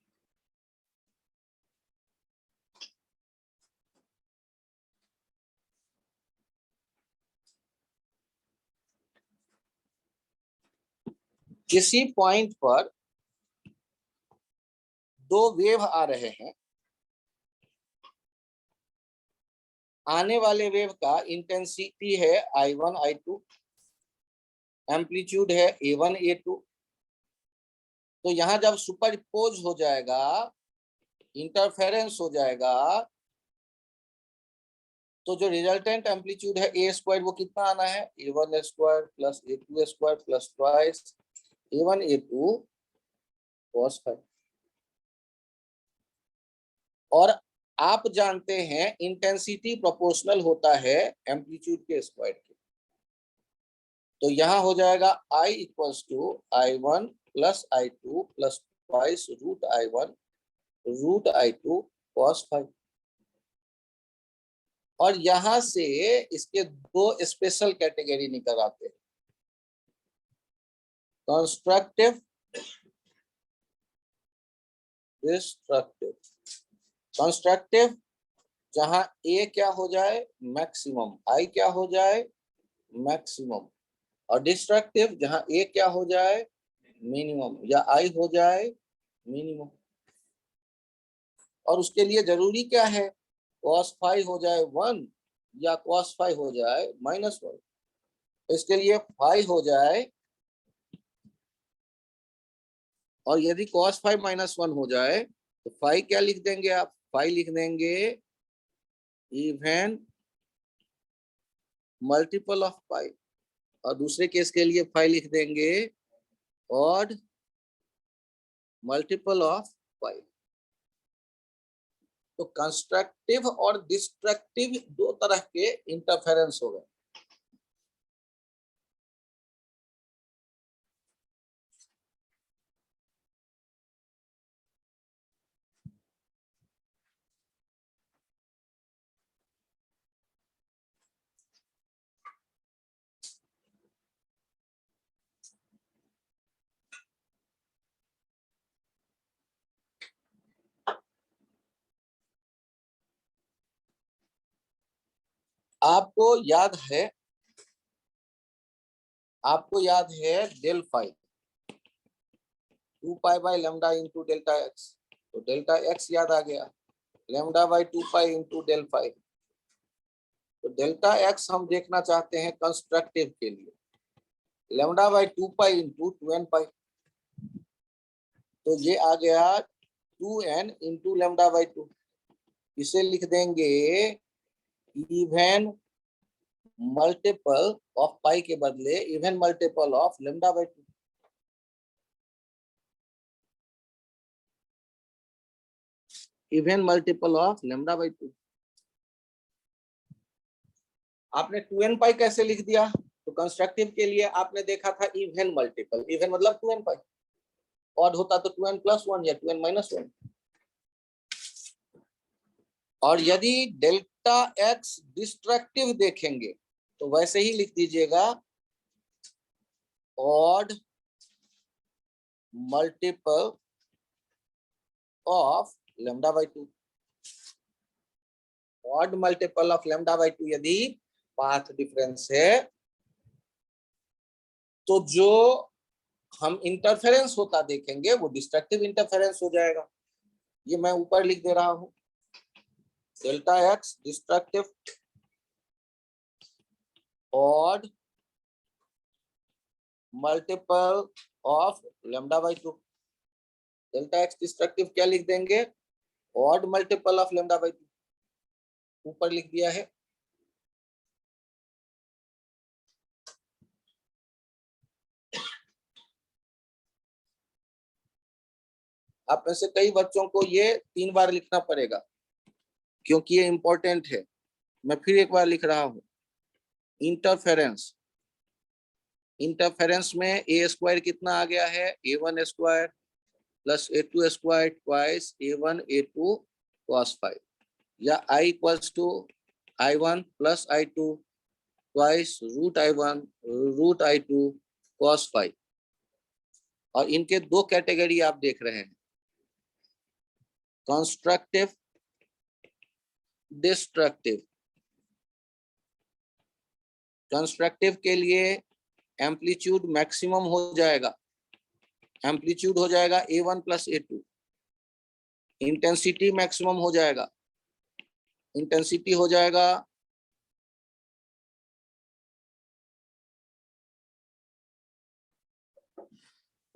किसी पॉइंट पर दो वेव आ रहे हैं, आने वाले वेव का इंटेंसिटी है I1 I2, एम्पलीट्यूड है A1 A2। तो यहां जब सुपरपोज हो जाएगा, इंटरफेरेंस हो जाएगा, तो जो रिजल्टेंट एम्पलीट्यूड है ए स्क्वायर वो कितना आना है, A1 square plus A2 square plus twice A1 A2 cos phi. और आप जानते हैं इंटेंसिटी प्रोपोर्शनल होता है एम्पलीट्यूड के स्क्वायर के। तो यहां हो जाएगा I equals to I1 plus I2 plus twice root I1 root I2 cos phi. और यहां से इसके दो स्पेशल कैटेगरी निकल आते हैं, कंस्ट्रक्टिव डिस्ट्रक्टिव। कंस्ट्रक्टिव जहां ए क्या हो जाए मैक्सिमम, आई क्या हो जाए मैक्सिमम, और डिस्ट्रक्टिव जहां ए क्या हो जाए मिनिमम या आई हो जाए मिनिमम। और उसके लिए जरूरी क्या है, cos फाई हो जाए 1 या cos फाई हो जाए -1। इसके लिए फाई हो जाए, और यदि cos फाई -1 हो जाए तो फाई क्या लिख देंगे आप, फाई लिख देंगे इवन मल्टीपल ऑफ पाई। और दूसरे केस के लिए फाई लिख देंगे ऑड मल्टीपल ऑफ पाई। तो कंस्ट्रक्टिव और डिस्ट्रक्टिव दो तरह के इंटरफेरेंस हो गए। आपको याद है del phi 2 pi by lambda into delta X. तो डेल्टा एक्स याद आ गया, lambda by 2 pi into del phi. तो डेल्टा एक्स हम देखना चाहते हैं कंस्ट्रक्टिव के लिए, lambda by 2 pi into 2n pi. तो ये आ गया 2n इंटू लैम्डा बाय 2। इसे लिख देंगे इवन मल्टीपल ऑफ पाई के बदले even multiple of lambda by 2। Even multiple of lambda by 2। आपने 2n पाई कैसे लिख दिया, तो कंस्ट्रक्टिव के लिए आपने देखा था इवन मल्टीपल, इवन मतलब 2n पाई, ऑड होता तो 2n प्लस 1 या 2n माइनस 1। और यदि डेल्टा एक्स डिस्ट्रक्टिव देखेंगे तो वैसे ही लिख दीजिएगा odd multiple of lambda by 2। Odd multiple of lambda by 2 यदि पाथ डिफरेंस है तो जो हम इंटरफेरेंस होता देखेंगे वो डिस्ट्रक्टिव इंटरफेरेंस हो जाएगा। ये मैं ऊपर लिख दे रहा हूं, delta x destructive odd multiple of lambda by 2। Delta x destructive क्या लिख देंगे, odd multiple of lambda by 2, ऊपर लिख दिया है। आप में से कई बच्चों को ये 3 बार लिखना पड़ेगा क्योंकि ये इंपॉर्टेंट है। मैं फिर एक बार लिख रहा हूं, इंटरफेरेंस। इंटरफेरेंस में ए स्क्वायर कितना आ गया है, A1 square plus A2 square twice A1 A2 cos phi, या I equals to I1 plus I2 twice root I1 root I2 cos phi. और इनके दो कैटेगरी आप देख रहे हैं, कंस्ट्रक्टिव डिस्ट्रक्टिव। कंस्ट्रक्टिव के लिए एम्पलीट्यूड मैक्सिमम हो जाएगा, एम्पलीट्यूड हो जाएगा A1 plus A2, intensity maximum हो जाएगा, इंटेंसिटी हो जाएगा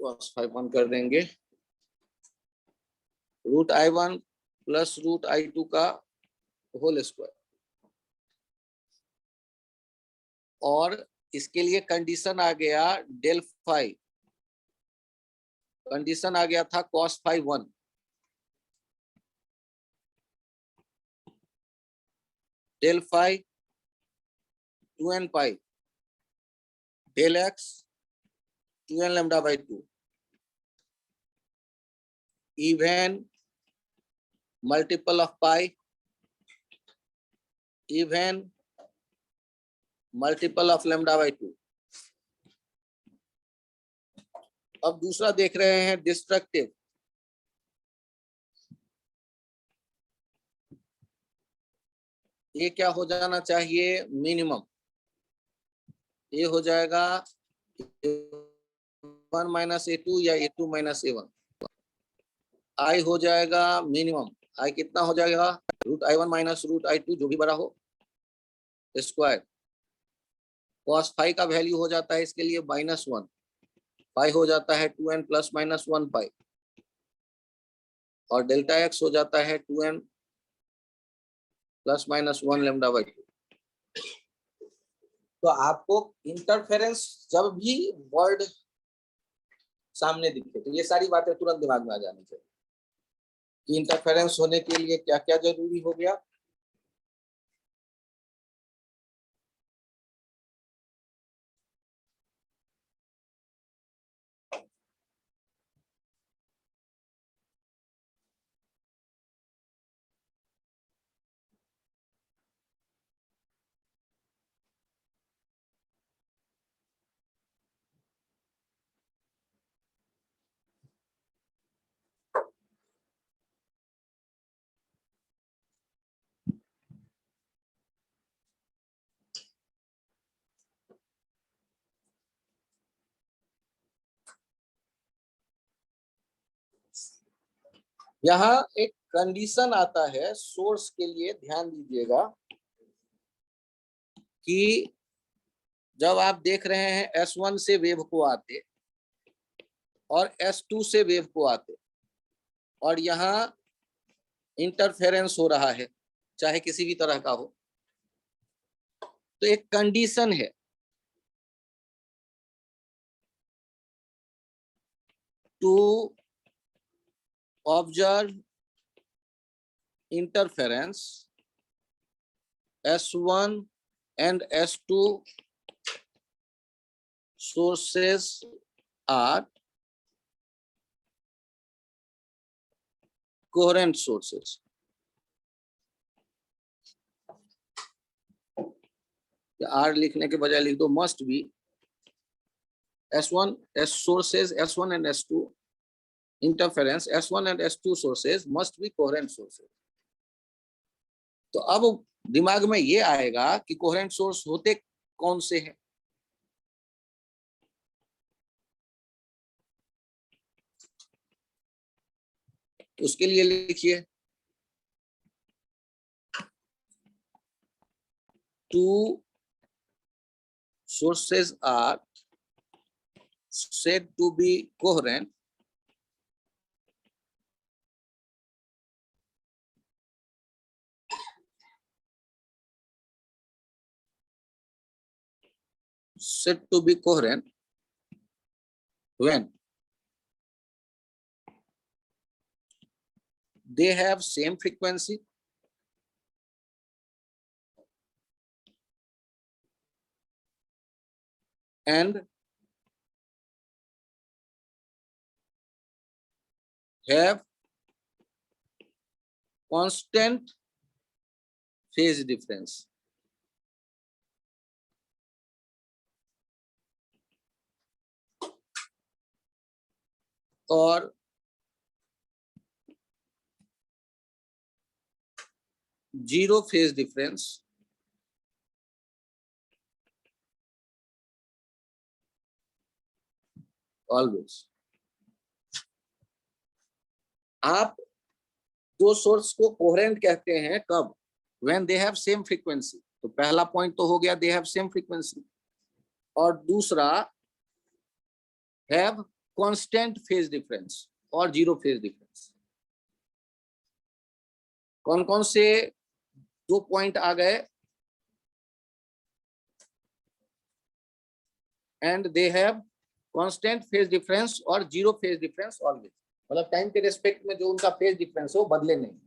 +5 कर देंगे, √I1 प्लस √I2 का होल स्क्वायर। और इसके लिए कंडीशन आ गया डेल फाई, कंडीशन आ गया था cos phi 1, del phi 2n pi, del X 2n lambda by 2, even multiple of pi, even multiple of lambda by 2। अब दूसरा देख रहे हैं डिस्ट्रक्टिव, ये क्या हो जाना चाहिए मिनिमम, ये हो जाएगा A1 माइनस A2 या A2 माइनस A1, आई हो जाएगा मिनिमम, आई कितना हो जाएगा √I1 माइनस √I2 जो भी बड़ा हो स्क्वायर, cos फाई का वैल्यू हो जाता है इसके लिए -1, पाई हो जाता है 2n प्लस माइनस 1 पाई, और डेल्टा एक्स हो जाता है 2n plus minus 1 lambda by 2। तो आपको इंटरफेरेंस जब भी वर्ड सामने दिखे तो ये सारी बातें तुरंत दिमाग में आ जानी चाहिए कि इंटरफेरेंस होने के लिए क्या क्या जरूरी हो गया। यहाँ एक कंडीशन आता है सोर्स के लिए, ध्यान दीजिएगा कि जब आप देख रहे हैं S1 से वेव को आते और S2 से वेव को आते और यहाँ इंटरफेरेंस हो रहा है चाहे किसी भी तरह का हो, तो एक कंडीशन है to observe interference S1 and S2 sources are coherent sources। Are लिखने के बजाय लिख दो must be S1 S sources S1 and S2 interference S1 and S2 sources must be coherent sources। तो अब दिमाग में ये आएगा कि कोहेरेंट सोर्स होते कौन से हैं। उसके लिए लिखिए two sources are said to be coherent when they have same frequency and have constant phase difference। और जीरो फेज डिफरेंस ऑलवेज। आप दो सोर्स को कोहेरेंट कहते हैं कब? When they have same frequency. तो पहला पॉइंट तो हो गया दे हैव सेम फ्रीक्वेंसी, और दूसरा हैव कांस्टेंट फेज डिफरेंस और जीरो फेज डिफरेंस। कौन कौन से दो पॉइंट आ गए? And they have constant phase difference और जीरो फेज डिफरेंस ऑलवेज, मतलब टाइम के रेस्पेक्ट में जो उनका फेज डिफरेंस हो बदले नहीं।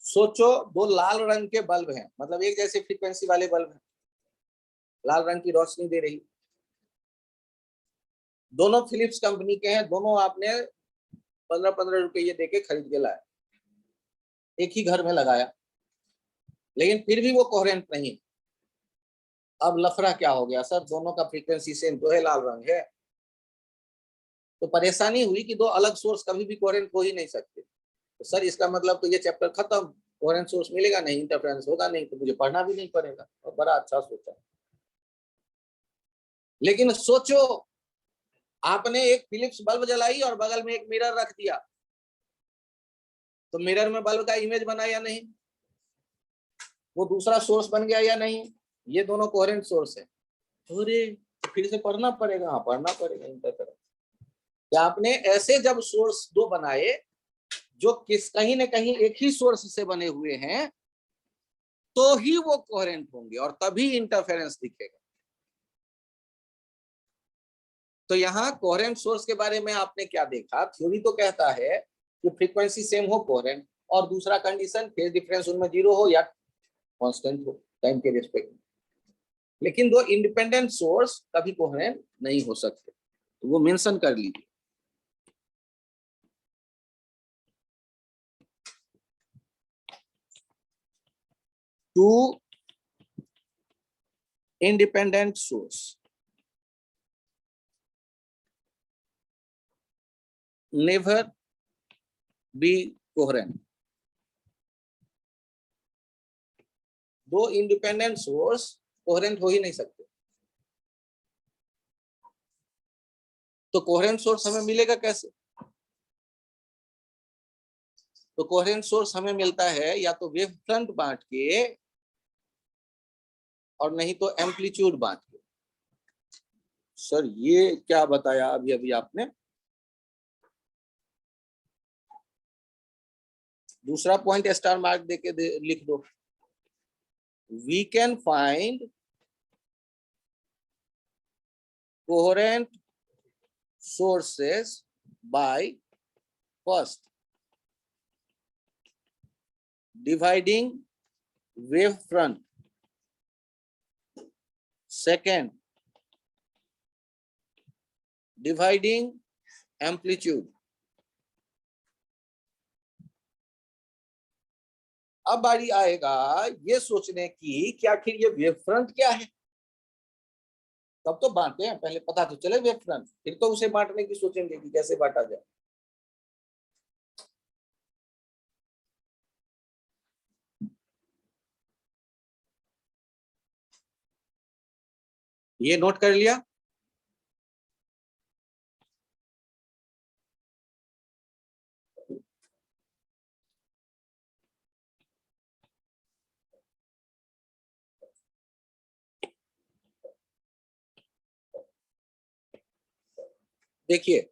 सोचो दो लाल रंग के बल्ब हैं, मतलब एक जैसे फ्रीक्वेंसी वाले बल्ब हैं, लाल रंग की रोशनी दे रही, दोनों फिलिप्स कंपनी के हैं, दोनों आपने 15-15 रुपये देके खरीद के लाए, एक ही घर में लगाया, लेकिन फिर भी वो कोहेरेंट नहीं। अब लफड़ा क्या हो गया? सर दोनों का फ्रीक्वेंसी सेम तो है, लाल रंग है। तो परेशानी हुई कि दो अलग सोर्स कभी भी कोहेरेंट हो ही नहीं सकते। तो सर इसका मतलब तो ये चैप्टर खत्म, कोहेरेंट सोर्स मिलेगा नहीं, इंटरफेरेंस होगा नहीं, तो मुझे पढ़ना भी नहीं पड़ेगा। और बड़ा अच्छा सोचा। लेकिन सोचो आपने एक फिलिप्स बल्ब जलाई और बगल में एक मिरर रख दिया, तो मिरर में बल्ब का इमेज बना या नहीं? वो दूसरा सोर्स बन गया या नहीं? ये दोनों कोहेरेंट सोर्स है। अरे फिर से पढ़ना पड़ेगा। हाँ पढ़ना पड़ेगा इंटरफेरेंस। क्या आपने ऐसे जब सोर्स दो बनाए जो कहीं न कहीं एक ही सोर्स से बने हुए हैं, तो ही वो कोहेरेंट होंगे और तभी इंटरफेरेंस दिखेगा। तो यहाँ कोहेरेंट सोर्स के बारे में आपने क्या देखा? थ्योरी तो कहता है कि फ्रीक्वेंसी सेम हो कोहेरेंट, और दूसरा कंडीशन फेज डिफरेंस उनमें जीरो हो या कांस्टेंट हो टाइम के रिस्पेक्ट में। लेकिन दो इंडिपेंडेंट सोर्स कभी कोहेरेंट नहीं हो सकते, तो वो मेंशन कर लीजिए। Two independent source never be coherent। दो इंडिपेंडेंट सोर्स कोहेरेंट हो ही नहीं सकते। तो कोहेरेंट सोर्स हमें मिलेगा कैसे? तो कोहेरेंट सोर्स हमें मिलता है या तो वेव फ्रंट बांट के, और नहीं तो एम्पलीट्यूड बांट के। सर ये क्या बताया अभी अभी आपने? दूसरा पॉइंट स्टार मार्क देके लिख दो। We can find coherent sources by first dividing wavefront, second dividing amplitude। अब बारी आएगा ये सोचने की कि आखिर ये वेवफ्रंट क्या है। तब तो बांटे हैं, पहले पता तो चले वेवफ्रंट, फिर तो उसे बांटने की सोचेंगे कि कैसे बांटा जाए। ये नोट कर लिया? देखिए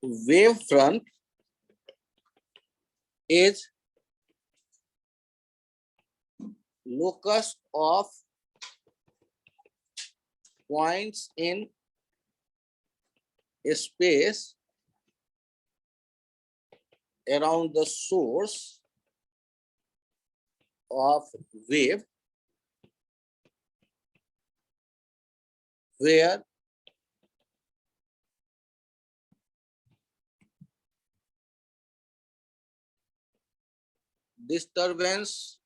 wave front is locus of points in space around the source of wave where disturbance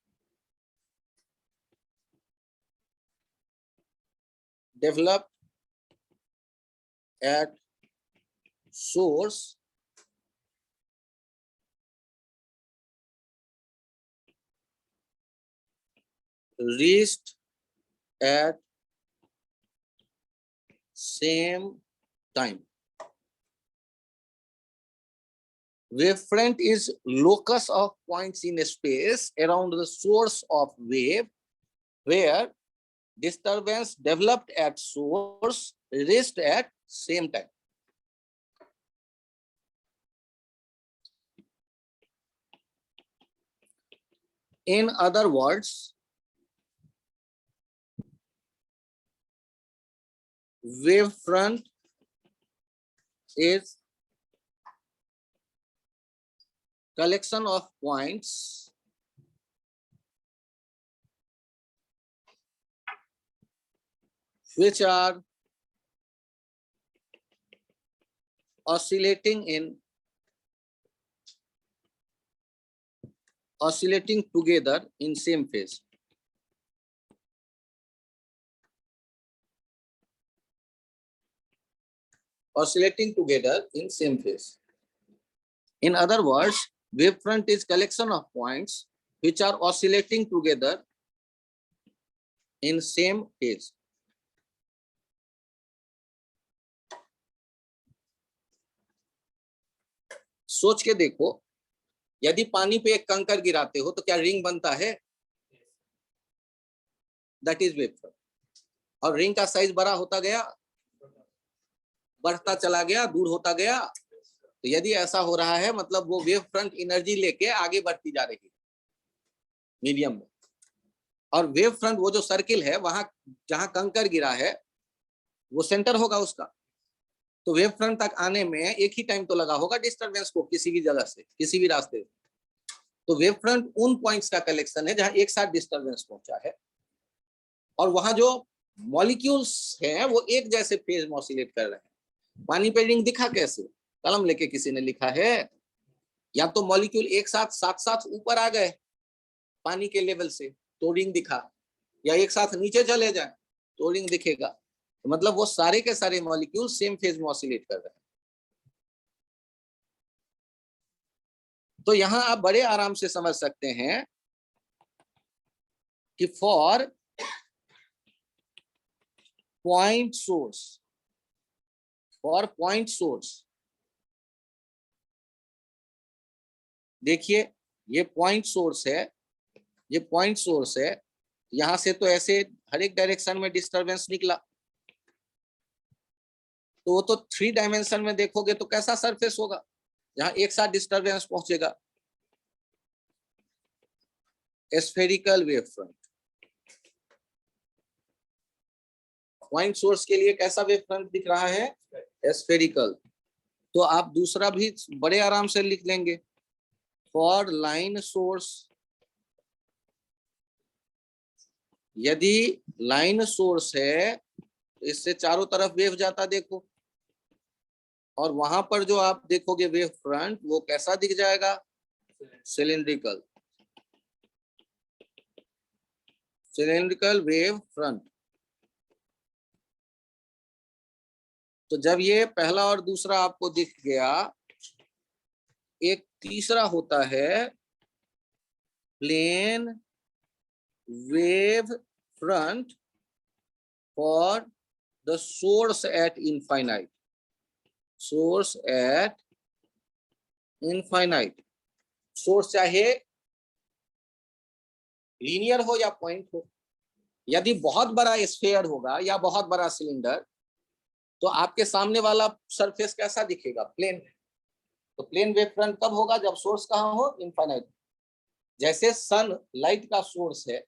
developed at source reached at same time. Wavefront is locus of points in space around the source of wave, where disturbance developed at source reached at same time. In other words, wavefront is collection of points which are oscillating together in same phase. Oscillating together in same phase. In other words, wavefront is collection of points which are oscillating together in same phase. सोच के देखो, यदि पानी पे एक कंकर गिराते हो तो क्या रिंग बनता है? That is wavefront. और रिंग का साइज बड़ा होता गया, बढ़ता चला गया, दूर होता गया। तो यदि ऐसा हो रहा है मतलब वो वेव फ्रंट एनर्जी लेके आगे बढ़ती जा रही है मीडियम में। और वेव फ्रंट वो जो सर्किल है वहां जहां कंकर गिरा है वो सेंटर होगा उसका। तो वेव फ्रंट तक आने में एक ही टाइम तो लगा होगा डिस्टरबेंस को किसी भी जगह से, किसी भी रास्ते से। तो वेव फ्रंट उन पॉइंट्स का कलेक्शन है जहां एक साथ डिस्टरबेंस पहुंचा है और वहां जो मॉलिक्यूल्स हैं वो एक जैसे फेज में ऑसिलेट कर रहे हैं। पानी पे रिंग दिखा कैसे? कलम लेके किसी ने लिखा है, या तो मॉलिक्यूल एक साथ साथ ऊपर आ गए पानी के लेवल से तो रिंग दिखा, या एक साथ नीचे चले जाए तो रिंग दिखेगा। तो मतलब वो सारे के सारे मॉलिक्यूल सेम फेज में ऑसिलेट कर रहे हैं। तो यहां आप बड़े आराम से समझ सकते हैं कि फॉर पॉइंट सोर्स, देखिए ये पॉइंट सोर्स है, ये पॉइंट सोर्स है। यहां से तो ऐसे हर एक डायरेक्शन में डिस्टरबेंस निकला, तो वो तो 3 डायमेंशन में देखोगे तो कैसा सरफेस होगा जहां एक साथ डिस्टरबेंस पहुंचेगा? Spherical wave front. Point source के लिए कैसा वेव फ्रंट दिख रहा है? स्फेरिकल। तो आप दूसरा भी बड़े आराम से लिख लेंगे, फॉर लाइन सोर्स। यदि लाइन सोर्स है तो इससे चारों तरफ वेव जाता देखो, और वहां पर जो आप देखोगे वेव फ्रंट वो कैसा दिख जाएगा? सिलिंड्रिकल। Cylindrical wave front. तो जब ये पहला और दूसरा आपको दिख गया, एक तीसरा होता है plane wave front for the source at infinite. Source at infinite. Source चाहे लीनियर हो या पॉइंट हो। यदि बहुत बड़ा स्फीयर होगा या बहुत बड़ा सिलेंडर तो आपके सामने वाला सरफेस कैसा दिखेगा? प्लेन। तो प्लेन वेव फ्रंट कब होगा? जब सोर्स कहाँ हो? इनफाइनाइट। जैसे सन लाइट का सोर्स है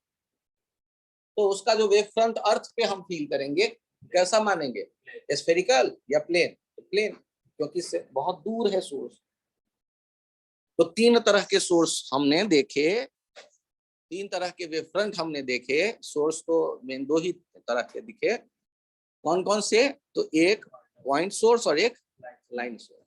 तो उसका जो वेव फ्रंट अर्थ पे हम फील करेंगे कैसा मानेंगे? स्फेरिकल या प्लेन? प्लेन, क्योंकि इससे बहुत दूर है सोर्स। तो 3 तरह के सोर्स हमने देखे, 3 तरह के वेव फ्रंट हमने देखे। सोर्स तो मेन 2 ही तरह के दिखे। कौन कौन से? तो एक पॉइंट सोर्स और एक लाइन सोर्स।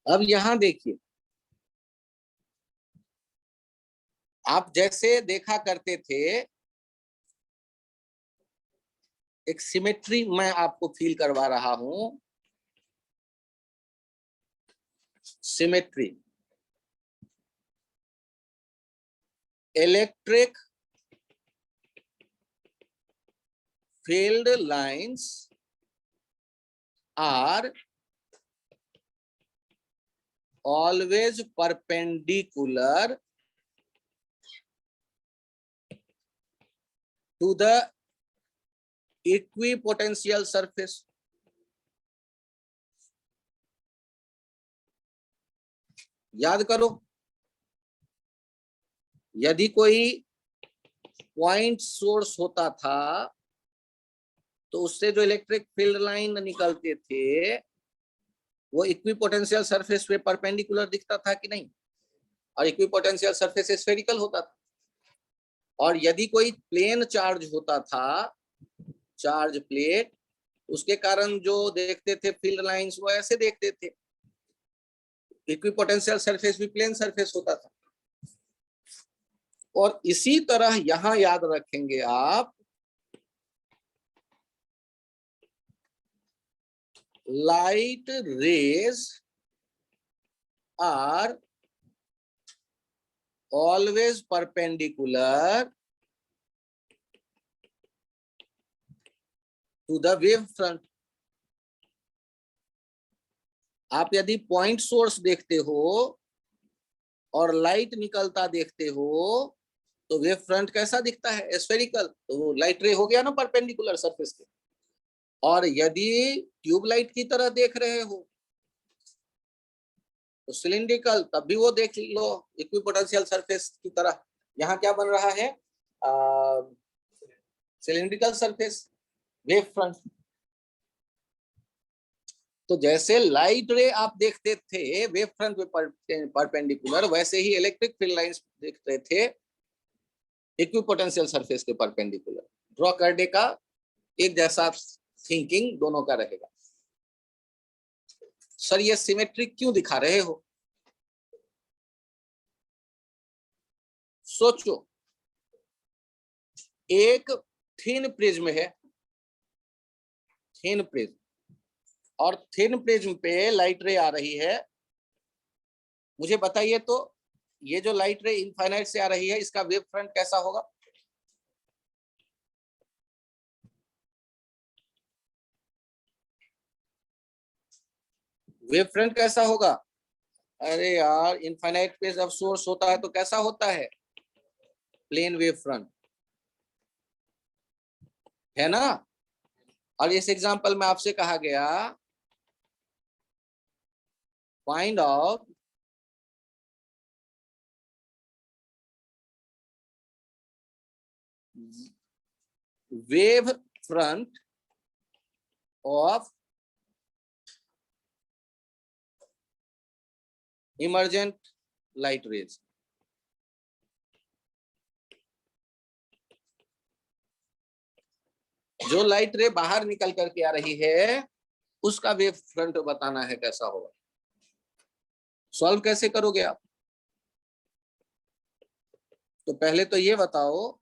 अब यहां देखिए, आप जैसे देखा करते थे, एक सिमेट्री मैं आपको फील करवा रहा हूं। Symmetry, electric field lines are always perpendicular to the equipotential surface. याद करो, यदि कोई पॉइंट सोर्स होता था तो उससे जो इलेक्ट्रिक फील्ड लाइन निकलते थे वो इक्विपोटेंशियल सरफेस पे परपेंडिकुलर दिखता था कि नहीं, और इक्विपोटेंशियल सरफेस स्फेरिकल होता था। और यदि कोई प्लेन चार्ज होता था, चार्ज प्लेट, उसके कारण जो देखते थे फील्ड लाइंस वो ऐसे देखते थे। इक्विपोटेंशियल सरफेस भी प्लेन सरफेस होता था। और इसी तरह यहां याद रखेंगे आप, light rays are always perpendicular to the wave front. आप यदि पॉइंट सोर्स देखते हो और लाइट निकलता देखते हो तो वेव फ्रंट कैसा दिखता है, स्फेरिकल। तो लाइट रे हो गया ना परपेंडिकुलर सरफेस के। और यदि ट्यूबलाइट की तरह देख रहे हो तो सिलिंड्रिकल, तब भी वो देख लो इक्विपोटेंशियल सरफेस की तरह। यहाँ क्या बन रहा है, सिलिंड्रिकल सरफेस, वेव फ्रंट। तो जैसे लाइट रे आप देखते थे वेव फ्रंट पे परपेंडिकुलर, वैसे ही इलेक्ट्रिक फील्ड लाइंस देखते थे इक्विपोटेंशियल सरफेस के परपेंडिकुलर। ड्रॉ करने का एक जैसा थिंकिंग दोनों का रहेगा। सर ये सिमेट्री क्यों दिखा रहे हो? सोचो, एक थिन प्रिज्म है, थिन प्रिज्म, और थिन प्रिज्म पे लाइट रे आ रही है। मुझे बताइए तो ये जो लाइट रे इनफाइनाइट से आ रही है, इसका वेव फ्रंट कैसा होगा? वेव फ्रंट कैसा होगा? अरे यार, इनफाइनाइट पे जब सोर्स होता है तो कैसा होता है? प्लेन वेव फ्रंट, है ना। और इस एग्जांपल में आपसे कहा गया find out wave front of emergent light rays. जो लाइट रे बाहर निकल करके आ रही है उसका वेव फ्रंट बताना है कैसा होगा। सॉल्व कैसे करोगे आप? तो पहले तो ये बताओ,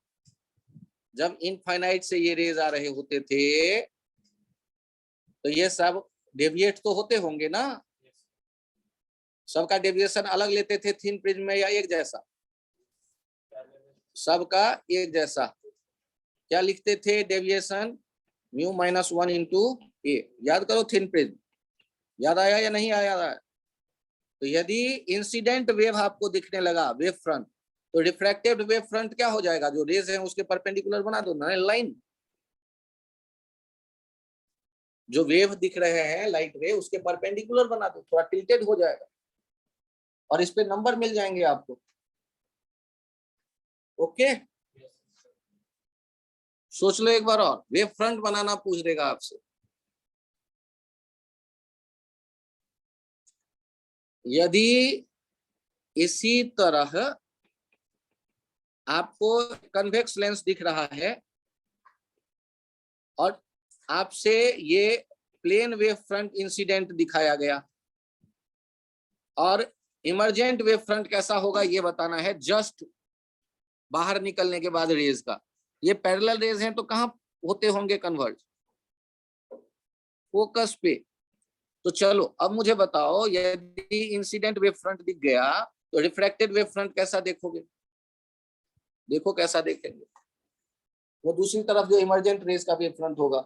जब इनफाइनाइट से ये रेज आ रहे होते थे तो ये सब डेविएट तो होते होंगे ना। सबका डेविएशन अलग लेते थे थिन प्रिज्म में या एक जैसा? सबका एक जैसा। क्या लिखते थे डेविएशन? म्यू माइनस 1 इंटू ए। याद करो थिन प्रिज्म, याद आया या नहीं आया? तो यदि इंसिडेंट वेव आपको दिखने लगा वेव फ्रंट, तो रिफ्रैक्टेड वेव फ्रंट क्या हो जाएगा? जो रेज है उसके परपेंडिकुलर बना दो ना लाइन। जो वेव दिख रहे हैं लाइट रे उसके परपेंडिकुलर बना दो, थोड़ा टिल्टेड हो जाएगा और इस पे नंबर मिल जाएंगे आपको। ओके, सोच लो एक बार और, वेव फ्रंट बनाना पूछ देगा आपसे। यदि इसी तरह आपको कन्वेक्स लेंस दिख रहा है और आपसे ये प्लेन वेव फ्रंट इंसिडेंट दिखाया गया, और इमर्जेंट वेव फ्रंट कैसा होगा ये बताना है, जस्ट बाहर निकलने के बाद रेज का। ये पैरेलल रेज हैं तो कहाँ होते होंगे कन्वर्ज? फोकस पे। तो चलो अब मुझे बताओ, यदि इंसिडेंट वेव फ्रंट दिख गया तो रिफ्रैक्टेड वेव फ्रंट कैसा देखोगे? देखो कैसा देखेंगे। वो दूसरी तरफ जो इमर्जेंट रेज का वेव फ्रंट होगा,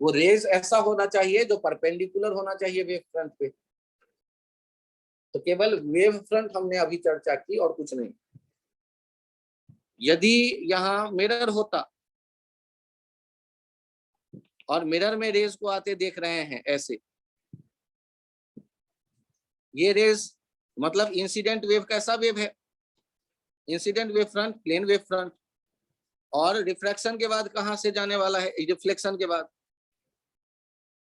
वो रेज ऐसा होना चाहिए जो परपेंडिकुलर होना चाहिए वेव फ्रंट पे। तो केवल वेव फ्रंट हमने अभी चर्चा की और कुछ नहीं। यदि यहाँ मिरर होता और मिरर में रेज को आते देख रहे हैं ऐसे, ये रेज मतलब इंसिडेंट वेव कैसा वेव है? Incident wave front, plane wave front. और रिफ्रैक्शन के बाद कहां से जाने वाला है? रिफ्लेक्शन के बाद।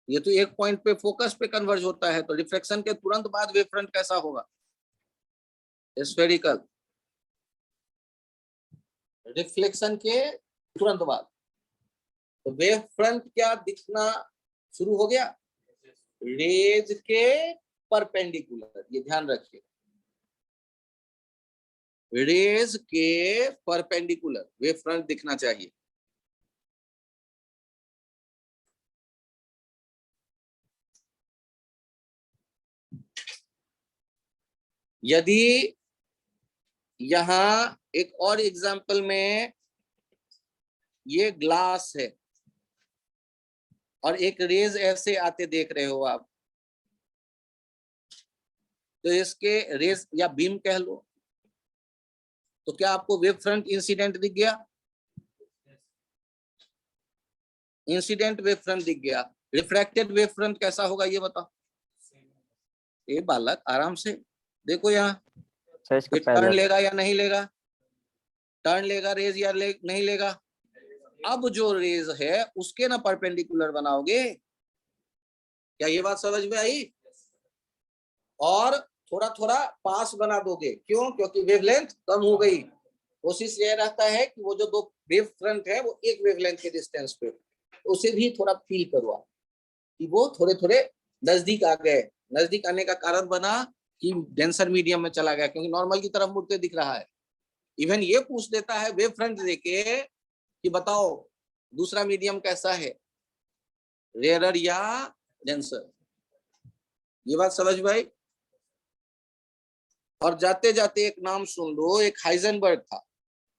ये तो एक पॉइंट पे फोकस पे कन्वर्ज होता है, तो रिफ्लेक्शन के तुरंत बाद वेव फ्रंट कैसा होगा? स्फेरिकल। रिफ्लेक्शन के तुरंत बाद तो वेव फ्रंट क्या दिखना शुरू हो गया? रेज के परपेंडिकुलर। ये ध्यान रखिए, रेज के परपेंडिकुलर वेव फ्रंट दिखना चाहिए। यदि यहां एक और एग्जांपल में ये ग्लास है और एक रेज ऐसे आते देख रहे हो आप, तो इसके रेज या बीम कह लो, तो क्या आपको वेव फ्रंट इंसिडेंट दिख गया? इंसिडेंट वेव फ्रंट दिख गया। रिफ्रैक्टेड वेव फ्रंट कैसा होगा ये बताओ? ये बालक आराम से देखो, यहाँ टर्न लेगा या नहीं लेगा? टर्न लेगा रेज या नहीं लेगा? अब जो रेज है उसके ना परपेंडिकुलर बनाओगे। क्या ये बात समझ में आई? और थोड़ा थोड़ा पास बना दोगे। क्यों? क्योंकि वेवलेंथ कम हो गई। कोशिश ये रहता है कि वो जो दो वेव फ्रंट है वो एक वेवलेंथ के डिस्टेंस पे, उसे भी थोड़ा फील करवा कि वो थोड़े थोड़े नजदीक आ गए। नजदीक आने का कारण बना कि डेंसर मीडियम में चला गया, क्योंकि नॉर्मल की तरफ मुड़ते दिख रहा है। इवन ये पूछ देता है वेव फ्रंट देके कि बताओ दूसरा मीडियम कैसा है, रेयरर या डेंसर। ये बात समझ में आई? और जाते जाते एक नाम सुन लो, एक हाइजेनबर्ग था।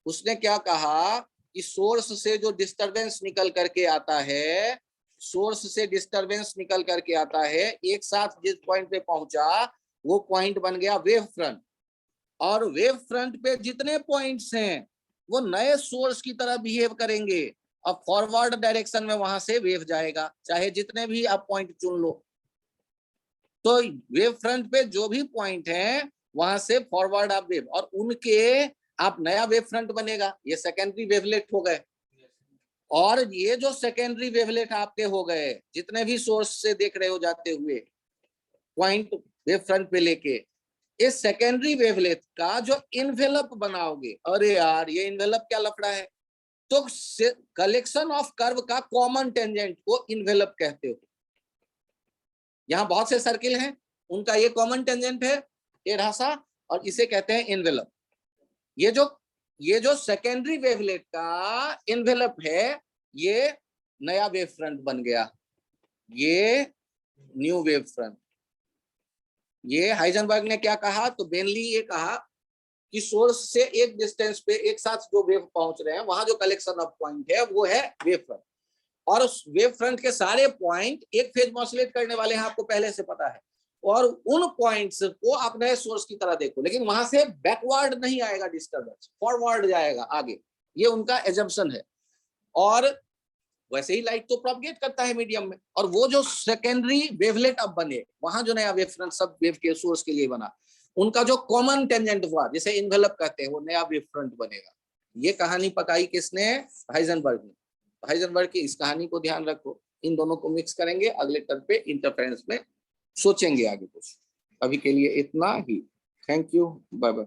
उसने क्या कहा कि सोर्स से जो डिस्टरबेंस निकल करके आता है, सोर्स से डिस्टरबेंस निकल करके आता है, एक साथ जिस पॉइंट पे पहुंचा वो पॉइंट बन गया वेव फ्रंट। और वेव फ्रंट पे जितने पॉइंट्स हैं वो नए सोर्स की तरह बिहेव करेंगे। अब फॉरवर्ड डायरेक्शन में वहां से वेव जाएगा, चाहे जितने भी आप पॉइंट चुन लो। तो वेव फ्रंट पे जो भी पॉइंट है वहां से फॉरवर्ड आप वेव, और उनके आप नया वेव फ्रंट बनेगा। ये सेकेंडरी वेवलेट हो गए। और ये जो सेकेंडरी वेवलेट आपके हो गए, जितने भी सोर्स से देख रहे हो जाते हुए पॉइंट वेव फ्रंट पे लेके, इस सेकेंडरी वेवलेट का जो इन्वेलप बनाओगे, अरे यार ये इन्वेलप क्या लफड़ा है, तो कलेक्शन ऑफ कर्व का कॉमन टेंजेंट को इन्वेलप कहते हो। यहाँ बहुत से सर्किल हैं, उनका ये कॉमन टेंजेंट है टेढ़ा सा, और इसे कहते हैं इन्वेलप। ये जो सेकेंडरी वेवलेट का इन्वेलप है, ये नया वेव फ्रंट बन गया, ये न्यू वेव फ्रंट। ये हाइजेनबर्ग ने क्या कहा? तो बेनली ये कहा कि सोर्स से एक डिस्टेंस पे एक साथ जो वेव पहुंच रहे हैं, वहां जो कलेक्शन ऑफ पॉइंट है वो है वेव फ्रंट। और उस वेव फ्रंट के सारे पॉइंट एक फेज में ऑसिलेट करने वाले हैं, आपको पहले से पता है। और उन पॉइंट्स को आप नए सोर्स की तरह देखो, लेकिन वहां से बैकवर्ड नहीं आएगा डिस्टर्बेंस, फॉरवर्ड जाएगा आगे। ये उनका एजम्पशन है। और वैसे ही लाइट तो प्रोपगेट करता है मीडियम में, और वो जो सेकेंडरी वेवलेट अब बने, वहां जो नया वेव फ्रंट सब वेव के सोर्स के लिए बना, उनका जो कॉमन टेंजेंट हुआ, जिसे इन्वेलप कहते हैं, वो नया वेव फ्रंट बनेगा। ये कहानी पकाई किसने? हाइजेनबर्ग ने। हाइजेनबर्ग की इस कहानी को ध्यान रखो। इन दोनों को मिक्स करेंगे अगले टर्म पे इंटरफेरेंस में सोचेंगे आगे कुछ। अभी के लिए इतना ही। Thank you, bye bye.